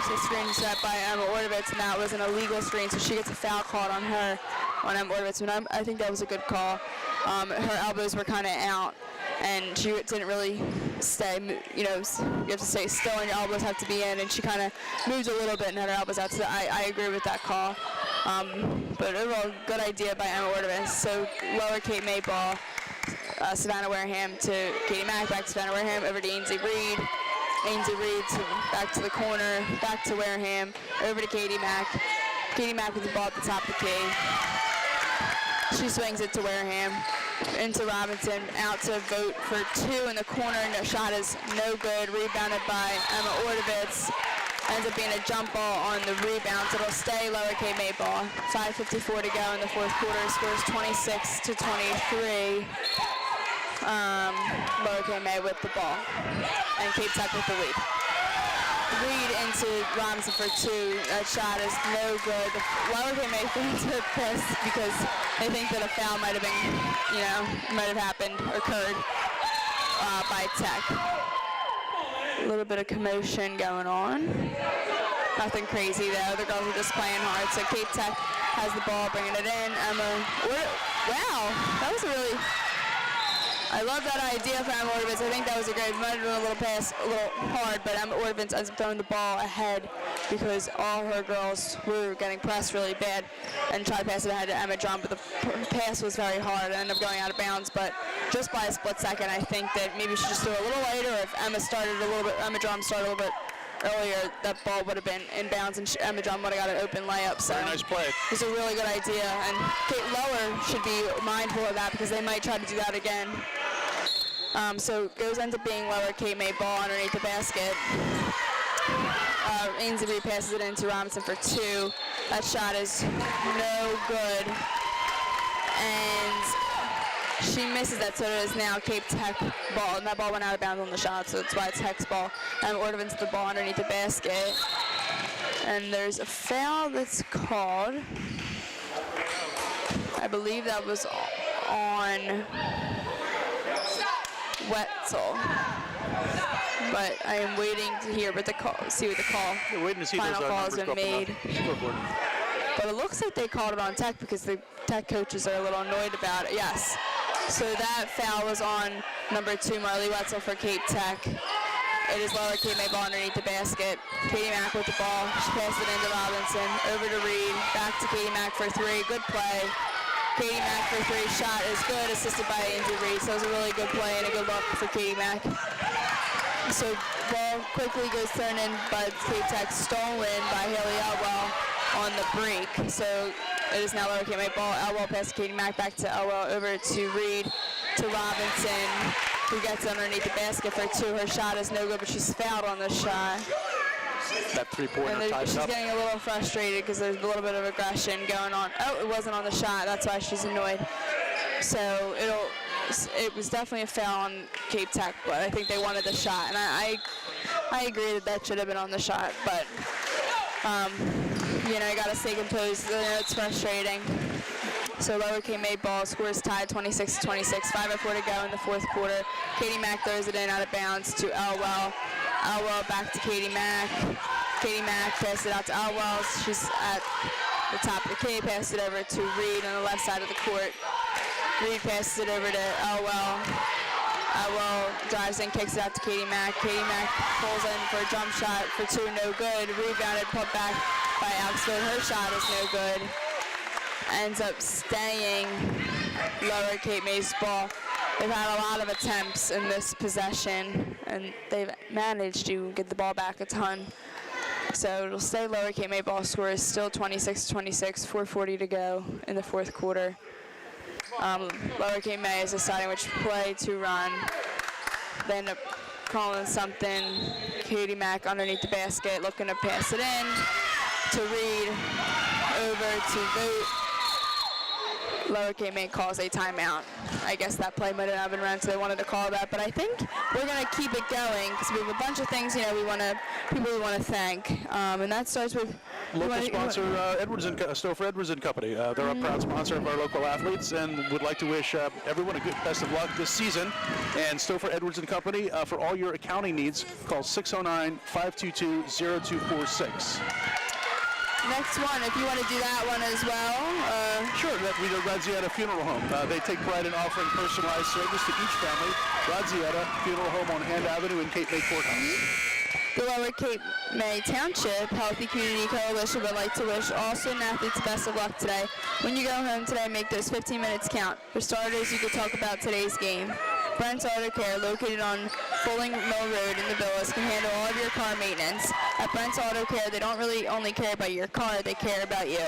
So screen set by Emma Ordovitz, and that was an illegal screen, so she gets a foul called on her, on Emma Ordovitz. And I think that was a good call. Her elbows were kind of out, and she didn't really stay. You know, you have to stay still, and your elbows have to be in. And she kind of moved a little bit and had her elbows out. So I agree with that call. But overall, good idea by Emma Ordovitz. So Lower Cape May ball. Savannah Wareham to Katie Mack, back to Savannah Wareham, over to Ainsley Reed. Ainsley Reed back to the corner, back to Wareham, over to Katie Mack. Katie Mack with the ball at the top of the key. She swings it to Wareham, into Robinson, out to Vogt for two in the corner, and the shot is no good. Rebounded by Emma Ordovitz. Ends up being a jump ball on the rebound, so it'll stay Lower Cape May ball. 5:54 to go in the fourth quarter. Scores 26-23. Lower Cape May with the ball, and Cape Tech with the lead. Reed into Robinson for two. That shot is no good. Lower Cape May fans are pissed because they think that a foul might have been, might have happened, occurred by Tech. A little bit of commotion going on. Nothing crazy though. The girls are just playing hard. So Cape Tech has the ball, bringing it in. Emma, wow, that was a really I love that idea for Emma Ordovitz. I think that was a great, might have been a little pass, a little hard, but Emma Ordovitz ends up throwing the ball ahead because all her girls were getting pressed really bad and tried to pass it ahead to Emma Drum, but the pass was very hard and ended up going out of bounds. But just by a split second, I think that maybe she just threw a little later. If Emma Drum started a little bit earlier, that ball would have been in bounds and Emma Drum would have got an open layup. So Very nice play. it's a really good idea, and Kate Lower should be mindful of that because they might try to do that again. So it ends up being Lower Kate May ball underneath the basket. Ainsley Reed passes it into Robinson for 2. That shot is no good, and she misses that, so it is now Cape Tech ball, and that ball went out of bounds on the shot, so that's why it's Tech's ball. And Ordovitz the ball underneath the basket, and there's a foul that's called. I believe that was on Wetzel, but I am waiting to hear what the call, see what the call. We're waiting to see Final those call has numbers been go up made. on the scoreboard. But it looks like they called it on Tech because the Tech coaches are a little annoyed about it. Yes. So that foul was on number 2, Marley Wetzel for Cape Tech. It is Lower Cape May ball underneath the basket. Katie Mack with the ball. She passed it into Robinson. Over to Reed. Back to Katie Mack for 3. Good play. Katie Mack for 3. Shot is good. Assisted by Ainsley Reed. So it was a really good play and a good look for Katie Mack. So ball quickly goes thrown in by Cape Tech. Stolen by Haley Elwell on the break. So it is now Lower Cape May ball. Elwell past Katie Mack, back to Elwell, over to Reed, to Robinson, who gets underneath the basket for 2. Her shot is no good, but she's fouled on the shot. That three-pointer And ties she's up. getting a little frustrated because there's a little bit of aggression going on. Oh, it wasn't on the shot. That's why she's annoyed. So it was definitely a foul on Cape Tech, but I think they wanted the shot. And I agree that should have been on the shot, but you got to stay composed. It's frustrating. So Lower Cape May ball, scores tied 26-26, 5:04 to go in the 4th quarter. Katie Mack throws it in out of bounds to Elwell. Elwell back to Katie Mack. Katie Mack passes it out to Elwell. She's at the top of the key, passes it over to Reed on the left side of the court. Reed passes it over to Elwell. Elwell drives in, kicks it out to Katie Mack. Katie Mack pulls in for a jump shot for 2, no good. Rebounded, put back by Oxford. Her shot is no good. Ends up staying Lower Cape May's ball. They've had a lot of attempts in this possession, and they've managed to get the ball back a ton. So it'll stay Lower Cape May ball. Score is still 26-26, 4:40 to go in the 4th quarter. Lower Cape May is deciding which play to run. They end up calling something. Katie Mack underneath the basket, looking to pass it in to Reed, over to Vogt. Lower Cape May calls a timeout. I guess that play might not have been run, so they wanted to call that. But I think we're going to keep it going because we have a bunch of things, people we want to thank, and that starts with Local sponsor, Stouffer Edwards and Company. They're a proud sponsor of our local athletes and would like to wish everyone a good best of luck this season. And Stouffer Edwards and Company, for all your accounting needs, call 609-522-0246. Next one, if you want to do that one as well. Sure, that we do Radzieta Funeral Home. They take pride in offering personalized service to each family. Radzieta Funeral Home on Hand Avenue in Cape May Courthouse. The Lower Cape May Township Healthy Community Coalition would like to wish all student athletes the best of luck today. When you go home today, make those 15 minutes count. For starters, you could talk about today's game. Brent's Auto Care, located on Fulling Mill Road in the Villas, can handle all of your car maintenance. At Brent's Auto Care, they don't really only care about your car, they care about you.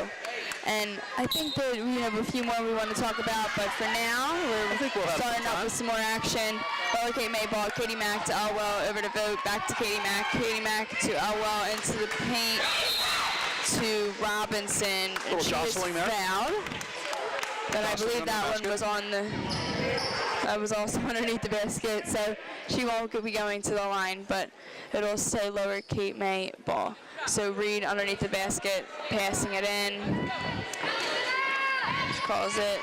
And I think that we have a few more we want to talk about, but for now, we're starting up with some more action. Lower Cape May ball, Katie Mack to Elwell, over to Vogt, back to Katie Mack to Elwell, into the paint to Robinson. Little jostling there. Fouled. But I believe that one was on the... That was also underneath the basket, so she won't be going to the line, but it'll stay Lower Cape May ball. So Reed underneath the basket, passing it in. She calls it.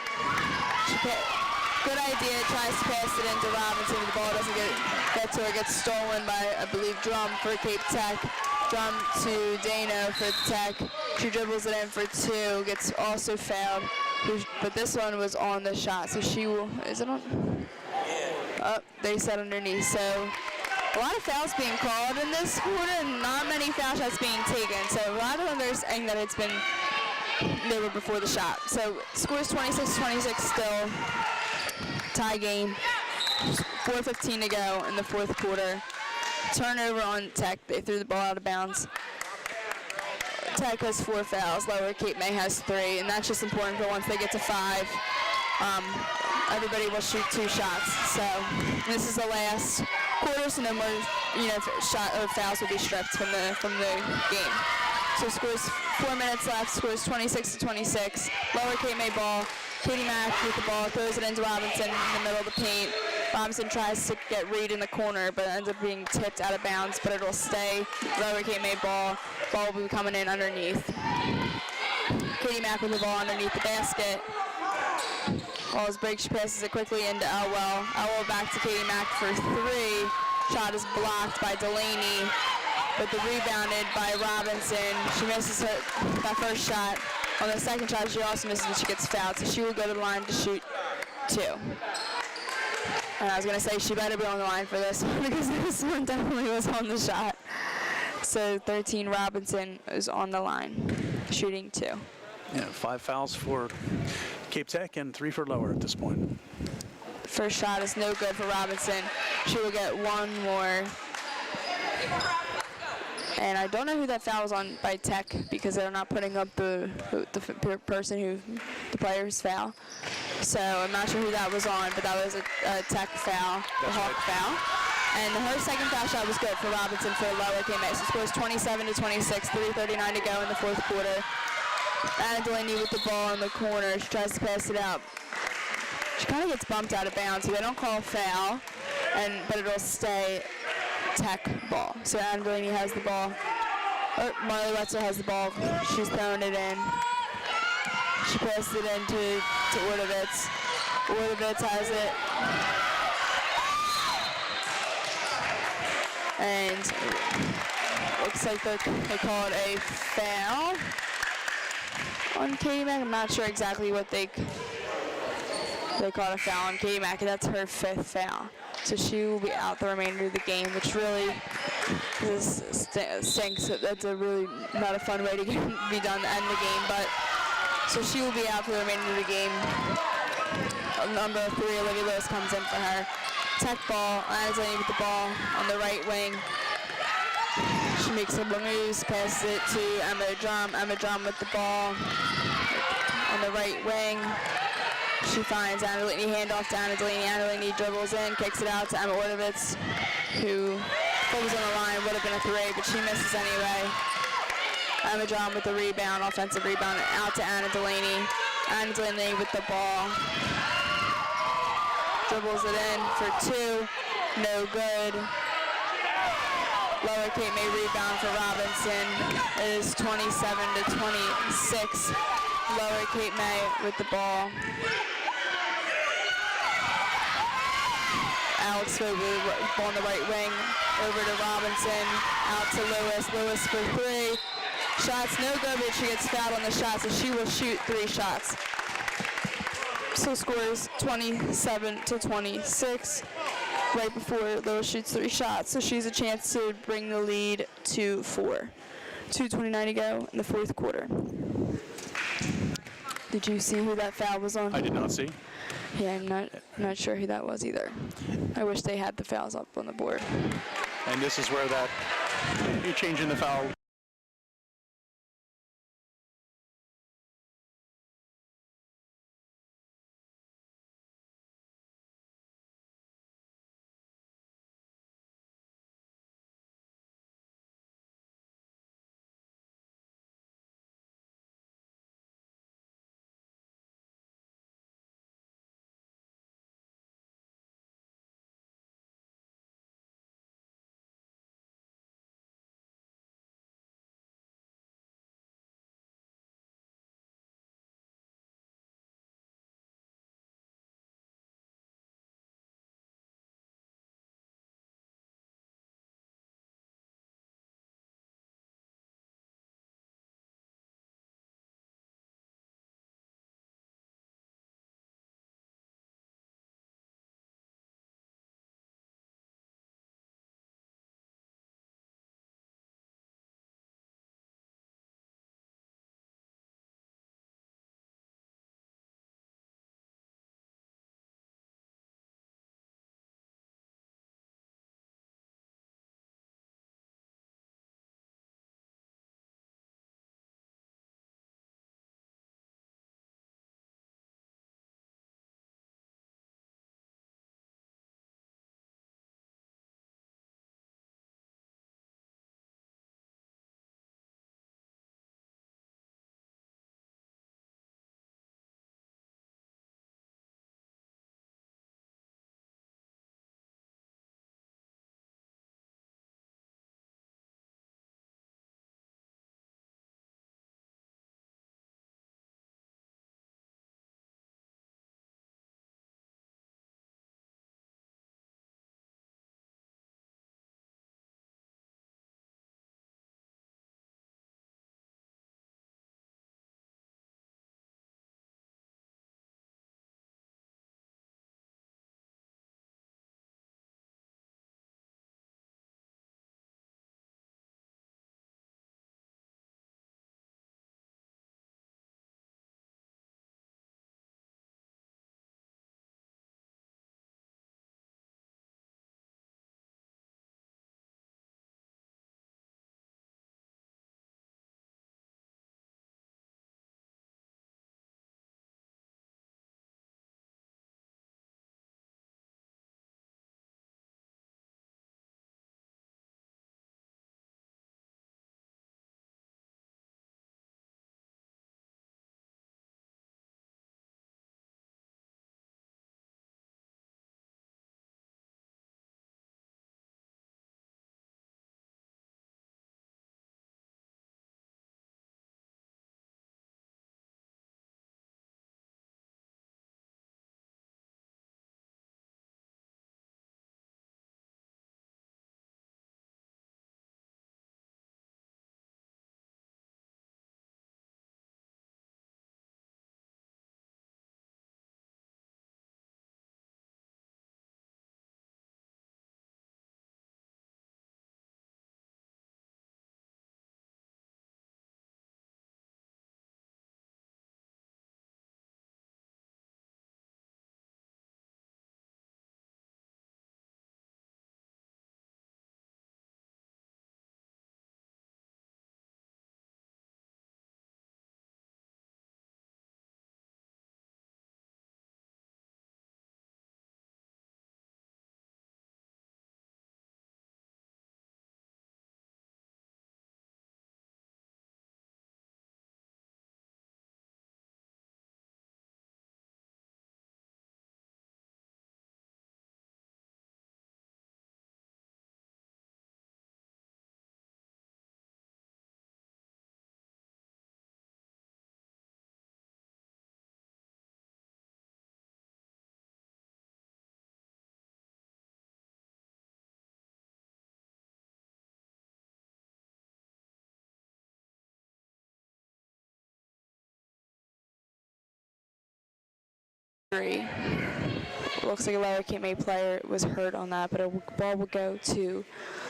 Good idea, tries to pass it into Robinson, but the ball doesn't get to her, gets stolen by, I believe, Drum for Cape Tech. Drum to Dano for Tech. She dribbles it in for 2, gets also fouled. But this one was on the shot, so she will, is it on? Oh, they set underneath. So a lot of fouls being called in this quarter and not many foul shots being taken. So a lot of them are saying that they were before the shot. So scores 26-26 still. Tie game. 4:15 to go in the fourth quarter. Turnover on Tech. They threw the ball out of bounds. Tech has 4 fouls. Lower Cape May has 3, and that's just important for once they get to 5. Everybody will shoot 2 shots. So this is the last quarter, so no more, shot or fouls will be stripped from the game. So scores 4 minutes left. Scores 26-26. Lower Cape May ball. Katie Mack with the ball, throws it into Robinson in the middle of the paint. Robinson tries to get Reed in the corner, but ends up being tipped out of bounds, but it'll stay. Lower Cape May ball. Ball will be coming in underneath. Katie Mack with the ball underneath the basket. Ball's break, she passes it quickly into Elwell. Elwell back to Katie Mack for 3. Shot is blocked by Delaney, but the rebounded by Robinson. She misses that first shot. On the second shot, she also misses and she gets fouled, so she will go to the line to shoot 2. And I was going to say she better be on the line for this one because this one definitely was on the shot. So 13 Robinson is on the line, shooting 2. Yeah, 5 fouls for Cape Tech and 3 for Lower at this point. First shot is no good for Robinson. She will get 1 more. And I don't know who that foul was on by Tech because they're not putting up the player's foul. So I'm not sure who that was on, but that was a Tech foul, the Hawk foul. And her second foul shot was good for Robinson for Lower Cape May. So scores 27-26, 3:39 to go in the fourth quarter. Anna Delaney with the ball in the corner. She tries to pass it out. She kind of gets bumped out of bounds, so they don't call a foul, but it'll stay Tech ball. So Anna Delaney has the ball. Marley Wetzel has the ball. She's throwing it in. She passes it in to Ordovitz. Ordovitz has it. And looks like they called a foul on Katie Mack. I'm not sure exactly what they called a foul on Katie Mack. That's her 5th foul. So she will be out the remainder of the game, which really stinks. That's a really not a fun way to be done to end the game. But so she will be out for the remainder of the game. Number 3, Olivia Lewis comes in for her. Tech ball, Anna Delaney with the ball on the right wing. She makes a moves, passes it to Emma Drum. Emma Drum with the ball on the right wing. She finds Anna Delaney, handoff to Anna Delaney. Anna Delaney dribbles in, kicks it out to Emma Ordovitz, who was on the line, would have been a 3, but she misses anyway. Emma Drum with the rebound, offensive rebound, out to Anna Delaney. Anna Delaney with the ball. Dribbles it in for 2, no good. Lower Cape May rebound for Robinson. It is 27-26. Lower Cape May with the ball. Alex Swobu on the right wing, over to Robinson, out to Lewis. Lewis for 3. Shots no good, but she gets fouled on the shot, so she will shoot 3 shots. So scores 27-26. Right before Lewis shoots 3 shots, so she has a chance to bring the lead to 4. 2:29 to go in the fourth quarter. Did you see who that foul was on? I did not see. Yeah, I'm not sure who that was either. I wish they had the fouls up on the board. And this is where you're changing the foul 3. Looks like a Lower Cape May player was hurt on that, but a ball will go to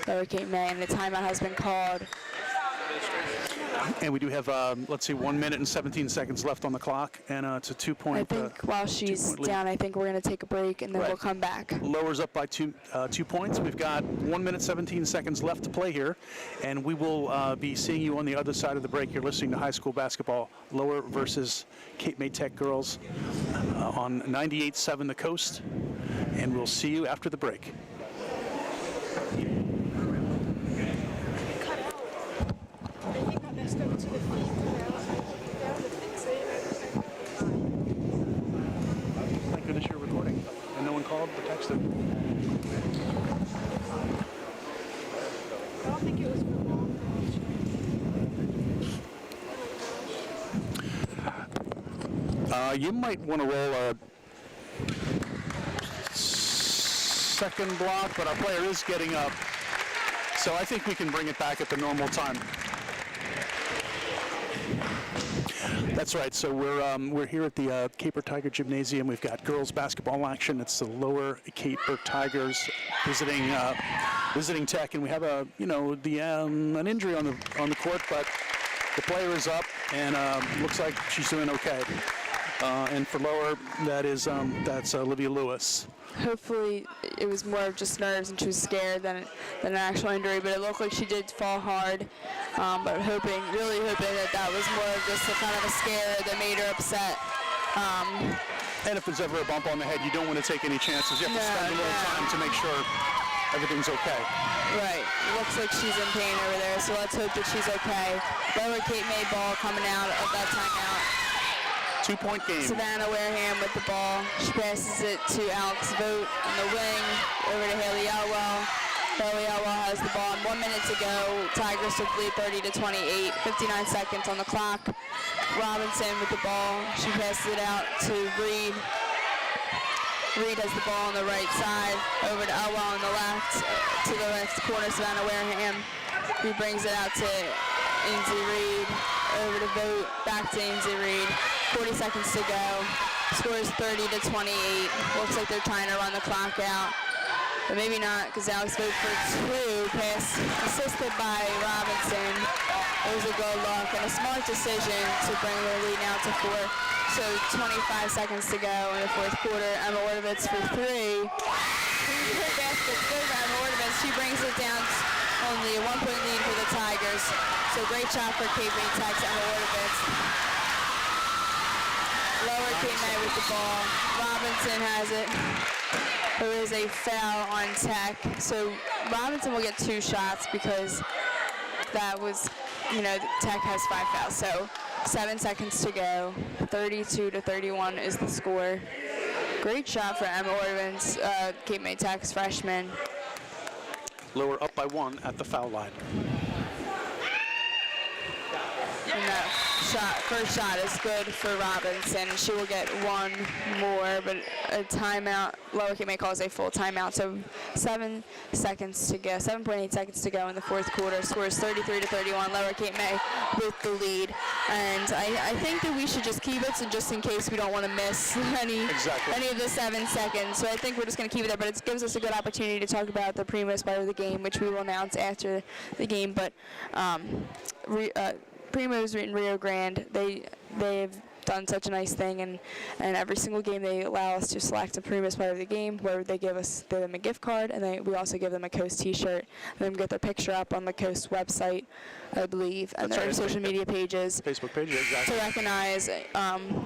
Lower Cape May, and the timeout has been called. And we do have, let's see, 1 minute and 17 seconds left on the clock, and it's a 2-point. I think while she's 2-point lead. down, I think we're going to take a break, and then Right. we'll come back. Lowers up by 2 points. We've got 1 minute 17 seconds left to play here, and we will be seeing you on the other side of the break. You're listening to high school basketball, Lower versus Cape May Tech girls on 98.7 The Coast, and we'll see you after the break. Thank goodness you're recording, and no one called or texted. I don't think it was for long. You might want to roll a second block, but our player is getting up, so I think we can bring it back at the normal time. That's right. So we're here at the Caper Tiger Gymnasium. We've got girls basketball action. It's the Lower Caper Tigers visiting Tech, and we have an injury on the court, but the player is up and looks like she's doing okay. And for Lower, that's Olivia Lewis. Hopefully it was more of just nerves and she was scared than an actual injury, but it looked like she did fall hard. But really hoping that was more of just a kind of a scare that made her upset. And if there's ever a bump on the head, you don't want to take any chances. You have to spend a little time to make sure everything's okay. Right. It looks like she's in pain over there, so let's hope that she's okay. Lower Cape May ball coming out of that timeout. 2-point game. Savannah Wareham with the ball. She passes it to Alex Vogt on the wing, over to Haley Elwell. Haley Elwell has the ball, and 1 minute to go. Tigers took lead 30-28, 59 seconds on the clock. Robinson with the ball. She passes it out to Reed. Reed has the ball on the right side, over to Elwell on the left, to the left corner, Savannah Wareham. He brings it out to Ainsley Reed, over to Vogt, back to Ainsley Reed. 40 seconds to go. Score is 30-28. Looks like they're trying to run the clock out, but maybe not, because Alex Vogt for 2. Pass assisted by Robinson. It was a good look and a smart decision to bring their lead now to 4. So 25 seconds to go in the fourth quarter. Emma Ordovitz for 3. Good basket, good for Emma Ordovitz. She brings it down only a 1-point lead for the Tigers. So great shot for Cape May Tech's Emma Ordovitz. Lower Cape May with the ball. Robinson has it. There is a foul on Tech. So Robinson will get 2 shots because that was, Tech has 5 fouls. So 7 seconds to go. 32-31 is the score. Great shot for Emma Ordovitz, Cape May Tech's freshman. Lower up by 1 at the foul line. And that first shot is good for Robinson. She will get 1 more, but a timeout. Lower Cape May calls a full timeout. So 7 seconds to go, 7.8 seconds to go in the fourth quarter. Scores 33-31. Lower Cape May with the lead. And I think that we should just keep it, so just in case we don't want to miss any of the 7 seconds. So I think we're just going to keep it there, but it gives us a good opportunity to talk about the Primos part of the game, which we will announce after the game. But Primos in Rio Grande, they've done such a nice thing, and every single game they allow us to select a Primos player of the game, where they give them a gift card, and we also give them a Coast t-shirt, and then get their picture up on the Coast website, I believe, and their social media pages. Facebook page, exactly. To recognize the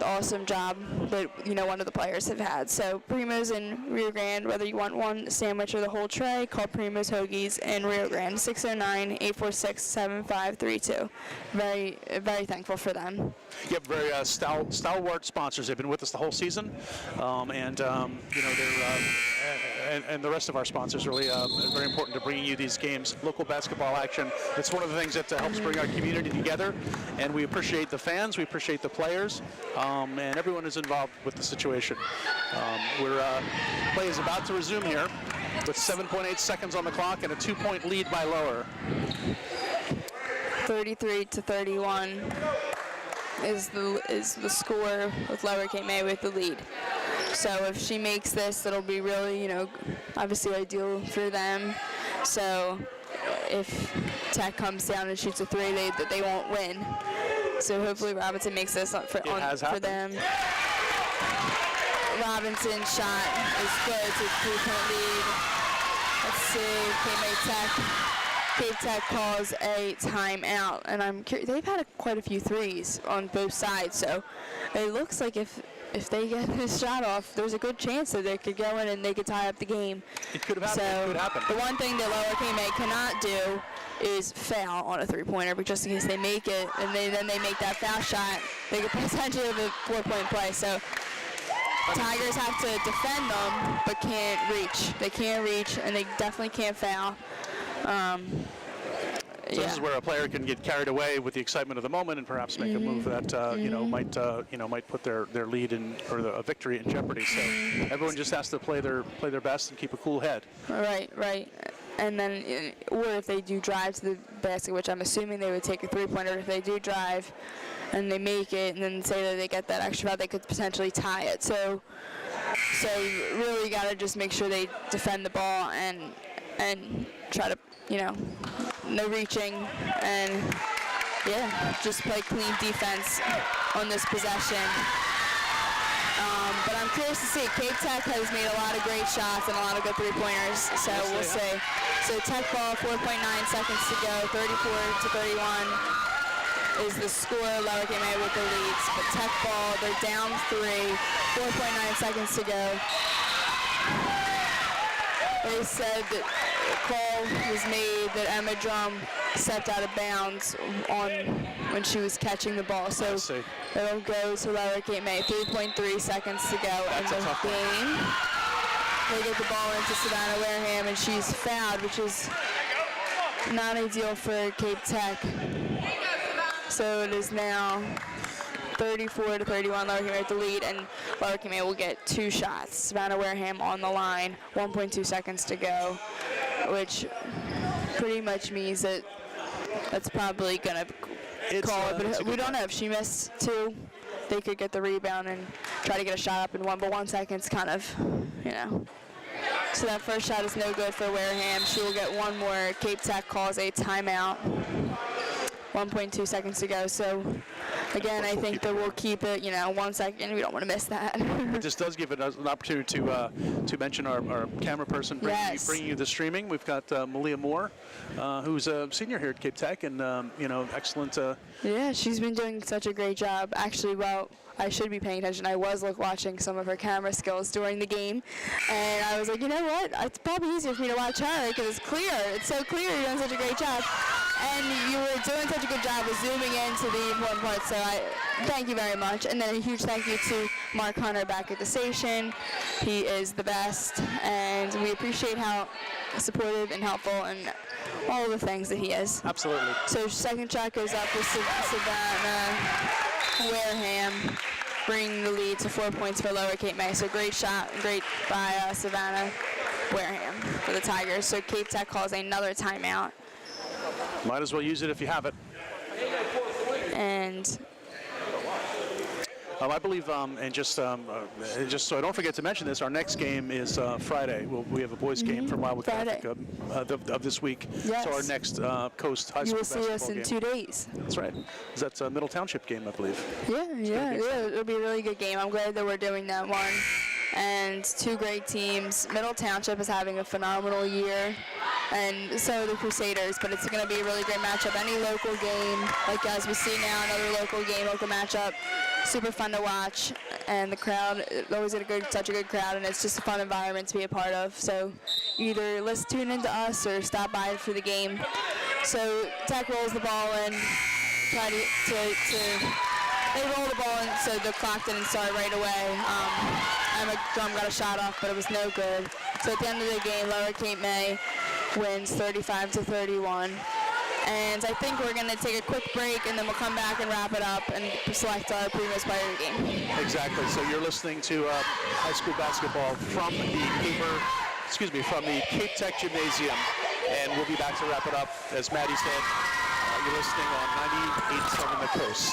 awesome job that one of the players have had. So Primos in Rio Grande, whether you want one sandwich or the whole tray, call Primos Hoagies in Rio Grande, 609-846-7532. Very, very thankful for them. Yep, very stalwart sponsors. They've been with us the whole season, and the rest of our sponsors really very important to bringing you these games, local basketball action. It's one of the things that helps bring our community together, and we appreciate the fans, we appreciate the players, and everyone is involved with the situation. Play is about to resume here with 7.8 seconds on the clock and a 2-point lead by Lower. 33-31 is the score, with Lower Cape May with the lead. So if she makes this, it'll be really, obviously ideal for them. So if Tech comes down and shoots a 3, they won't win. So hopefully Robinson makes this for them. Robinson's shot is good. It's a 3-point lead. Let's see, Cape Tech calls a timeout, and I'm curious. They've had quite a few threes on both sides, so it looks like if they get this shot off, there's a good chance that they could go in and they could tie up the game. It could have happened. So it could happen. the one thing that Lower K-May cannot do is foul on a 3-pointer, but just in case they make it and then they make that foul shot, they could potentially have a 4-point play. So Tigers have to defend them, but can't reach. They can't reach, and they definitely can't foul. So this is where a player can get carried away with the excitement of the moment and perhaps make a move that might put their lead in or a victory in jeopardy. So everyone just has to play their best and keep a cool head. Right. And then, or if they do drive to the basket, which I'm assuming they would take a 3-pointer. If they do drive and they make it, and then say that they get that extra foul, they could potentially tie it. So you really got to just make sure they defend the ball and try to, no reaching, and just play clean defense on this possession. But I'm curious to see. Cape Tech has made a lot of great shots and a lot of good 3-pointers, so we'll see. So Tech ball, 4.9 seconds to go, 34-31 is the score. Lower K-May with the leads, but Tech ball, they're down 3, 4.9 seconds to go. They said that a call was made that Emma Drum stepped out of bounds when she was catching the ball. So it'll go to Lower K-May. 3.3 seconds to go in the game. They get the ball into Savannah Wareham, and she's fouled, which is not ideal for Cape Tech. So it is now 34-31, Lower K-May with the lead, and Lower K-May will get 2 shots. Savannah Wareham on the line, 1.2 seconds to go, which pretty much means that that's probably going to call it. But we don't know. If she missed 2, they could get the rebound and try to get a shot up in 1. But 1 second's kind of, So that first shot is no good for Wareham. She will get 1 more. Cape Tech calls a timeout. 1.2 seconds to go. So, again, I think that we'll keep it, 1 second. We don't want to miss that. This does give it an opportunity to mention our camera person bringing you the streaming. We've got Malia Moore, who's a senior here at Cape Tech, and excellent. Yeah, she's been doing such a great job. Actually, I should be paying attention. I was watching some of her camera skills during the game, and I was like, you know what? It's probably easier for me to watch her because it's clear. It's so clear. You're doing such a great job. And you were doing such a good job of zooming into the important parts, so I thank you very much. And then a huge thank you to Mark Hunter back at the station. He is the best, and we appreciate how supportive and helpful and all the things that he is. Absolutely. So second shot goes up for Savannah Wareham, bringing the lead to 4 points for Lower Cape May. So great shot, great by Savannah Wareham for the Tigers. So Cape Tech calls another timeout. Might as well use it if you have it. And I believe, and just so I don't forget to mention this, our next game is Friday. We have a boys game from Wildwood Catholic of this week. Yes. So our next Coast High you School will basketball see us in game. 2 days. That's right. That's a Middle Township game, I believe. Yeah. It'll be a really good game. I'm glad that we're doing that one. And 2 great teams. Middle Township is having a phenomenal year, and so are the Crusaders, but it's going to be a really great matchup. Any local game, like as we see now, another local matchup, super fun to watch, and the crowd, always such a good crowd, and it's just a fun environment to be a part of. So either let's tune into us or stop by for the game. So Tech rolls the ball in, try to they roll the ball in, so the clock didn't start right away. Emma Drum got a shot off, but it was no good. So at the end of the game, Lower Cape May wins 35-31. And I think we're going to take a quick break, and then we'll come back and wrap it up and select our previous player of the game. Exactly. So you're listening to high school basketball from the Cape Tech Gymnasium, and we'll be back to wrap it up. As Maddie said, you're listening on 98.7 The Coast.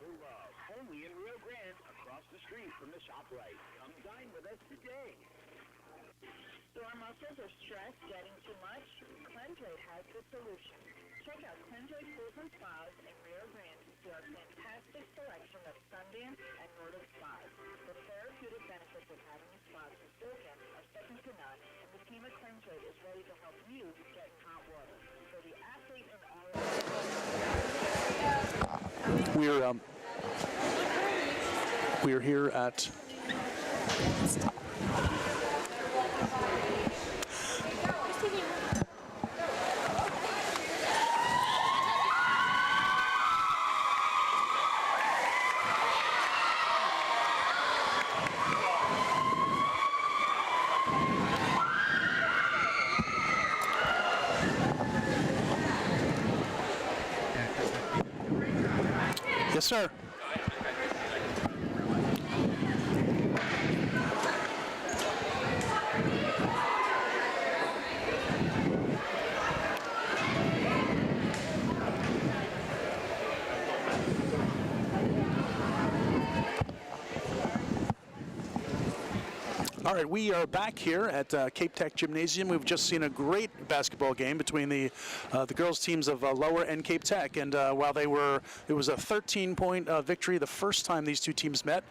for love, only in Rio Grande, across the street from the ShopRite. Come dine with us today. Sore muscles or stress getting too much? Clenjoid has the solution. Check out Clenjoid Pools and Spas in Rio Grande to see our fantastic selection of Sundance and Nordic spas. The therapeutic benefits of having a spa since Silken are second to none, and the team at Clenjoid is ready to help you get in hot water. For the athlete and all We're here at Yes, sir. All right, we are back here at Cape Tech Gymnasium. We've just seen a great basketball game between the girls teams of Lower and Cape Tech, and while it was a 13-point victory the first time these two teams met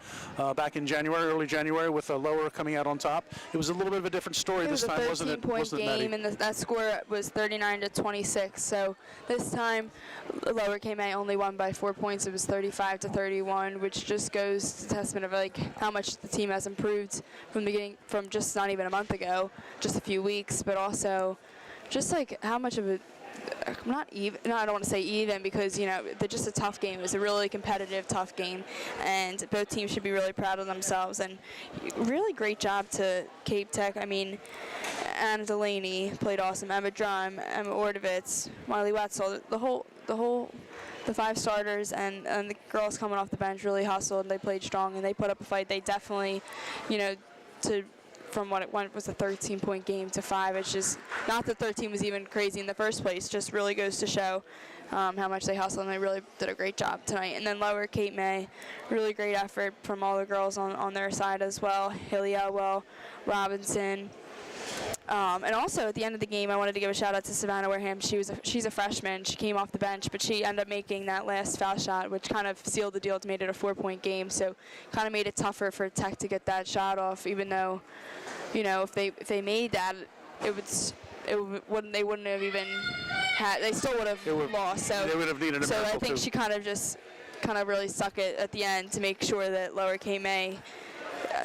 back in January, early January, with Lower coming out on top. It was a little bit of a different story this time, wasn't it? It was a 13-point game, and that score was 39-26. So this time, Lower came out only won by 4 points. It was 35-31, which just goes to testament of like how much the team has improved from the beginning, from just not even a month ago, just a few weeks, but also just like how much of a not even, no, I don't want to say even, because you know they're just a tough game. It was a really competitive, tough game, and both teams should be really proud of themselves. And really great job to Cape Tech. I mean, Anna Delaney played awesome. Emma Drum, Emma Ordovitz, Marley Wetzel, the 5 starters and the girls coming off the bench really hustled. They played strong and they put up a fight. They definitely, you know, from what it went was a 13-point game to 5. It's just not that 13 was even crazy in the first place. Just really goes to show how much they hustled, and they really did a great job tonight. And then Lower Cape May, really great effort from all the girls on their side as well. Haley Elwell, Robinson. And also at the end of the game, I wanted to give a shout out to Savannah Wareham. She's a freshman. She came off the bench, but she ended up making that last foul shot, which kind of sealed the deal. It made it a 4-point game, so kind of made it tougher for Tech to get that shot off. Even though, you know, if they made that, they wouldn't have even had. They still would have lost. So they would have needed a miracle. So I think she kind of really stuck it at the end to make sure that Lower K-May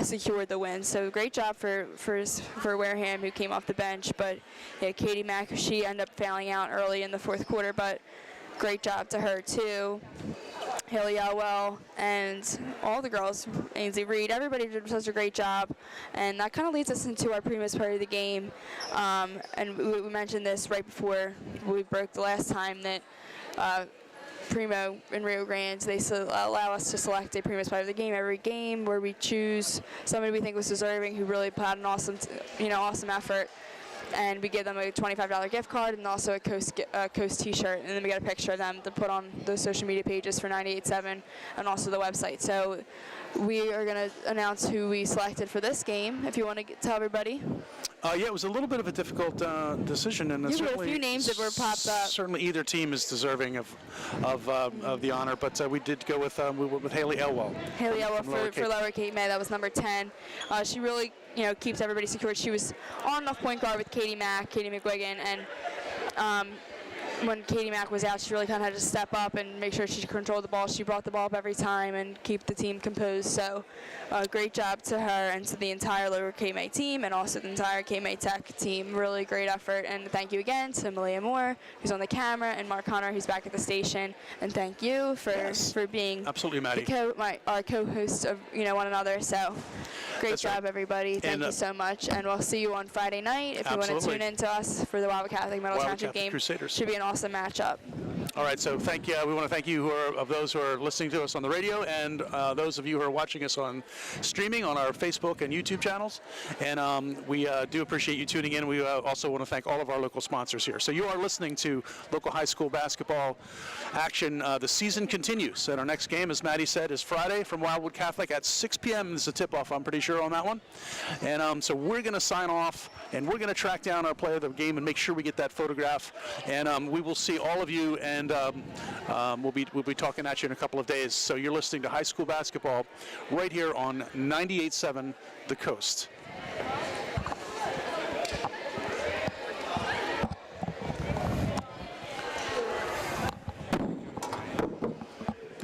secured the win. So great job for Wareham, who came off the bench. But yeah, Katie Mack, she ended up fouling out early in the 4th quarter, but great job to her too. Haley Elwell and all the girls, Ainsley Reed, everybody did such a great job. And that kind of leads us into our previous part of the game. And we mentioned this right before we broke the last time, that Primo in Rio Grande, they allow us to select a Primus player of the game every game, where we choose somebody we think was deserving, who really had an awesome effort, and we give them a $25 gift card and also a Coast T-shirt, and then we get a picture of them to put on those social media pages for 98.7 and also the website. So we are going to announce who we selected for this game. If you want to tell everybody. Yeah, it was a little bit of a difficult decision, and there were a few names that were popped up. Certainly, either team is deserving of the honor, but we did go with Haley Elwell. Haley Elwell for Lower Cape May. That was number 10. She really, keeps everybody secured. She was on and off point guard with Katie McGuigan, and when Katie Mack was out, she really kind of had to step up and make sure she controlled the ball. She brought the ball up every time and keep the team composed. So great job to her and to the entire Lower Cape May team, and also the entire Cape May Tech team. Really great effort. And thank you again to Malia Moore, who's on the camera, and Mark Hunter, who's back at the station. And thank you for being absolutely, Maddie, our co-host of one another. So great job, everybody. Thank you so much. And we'll see you on Friday night if you want to tune in to us for the Wildwood Catholic Medal Township game. Crusaders. Should be an awesome matchup. All right, so thank you. We want to thank you of those who are listening to us on the radio, and those of you who are watching us on streaming on our Facebook and YouTube channels. And we do appreciate you tuning in. We also want to thank all of our local sponsors here. So you are listening to local high school basketball action. The season continues, and our next game, as Maddie said, is Friday from Wildwood Catholic at 6 p.m. This is a tip-off, I'm pretty sure, on that one. And so we're going to sign off, and we're going to track down our player of the game and make sure we get that photograph. And we will see all of you, and we'll be talking at you in a couple of days. So you're listening to high school basketball right here on 98.7 The Coast.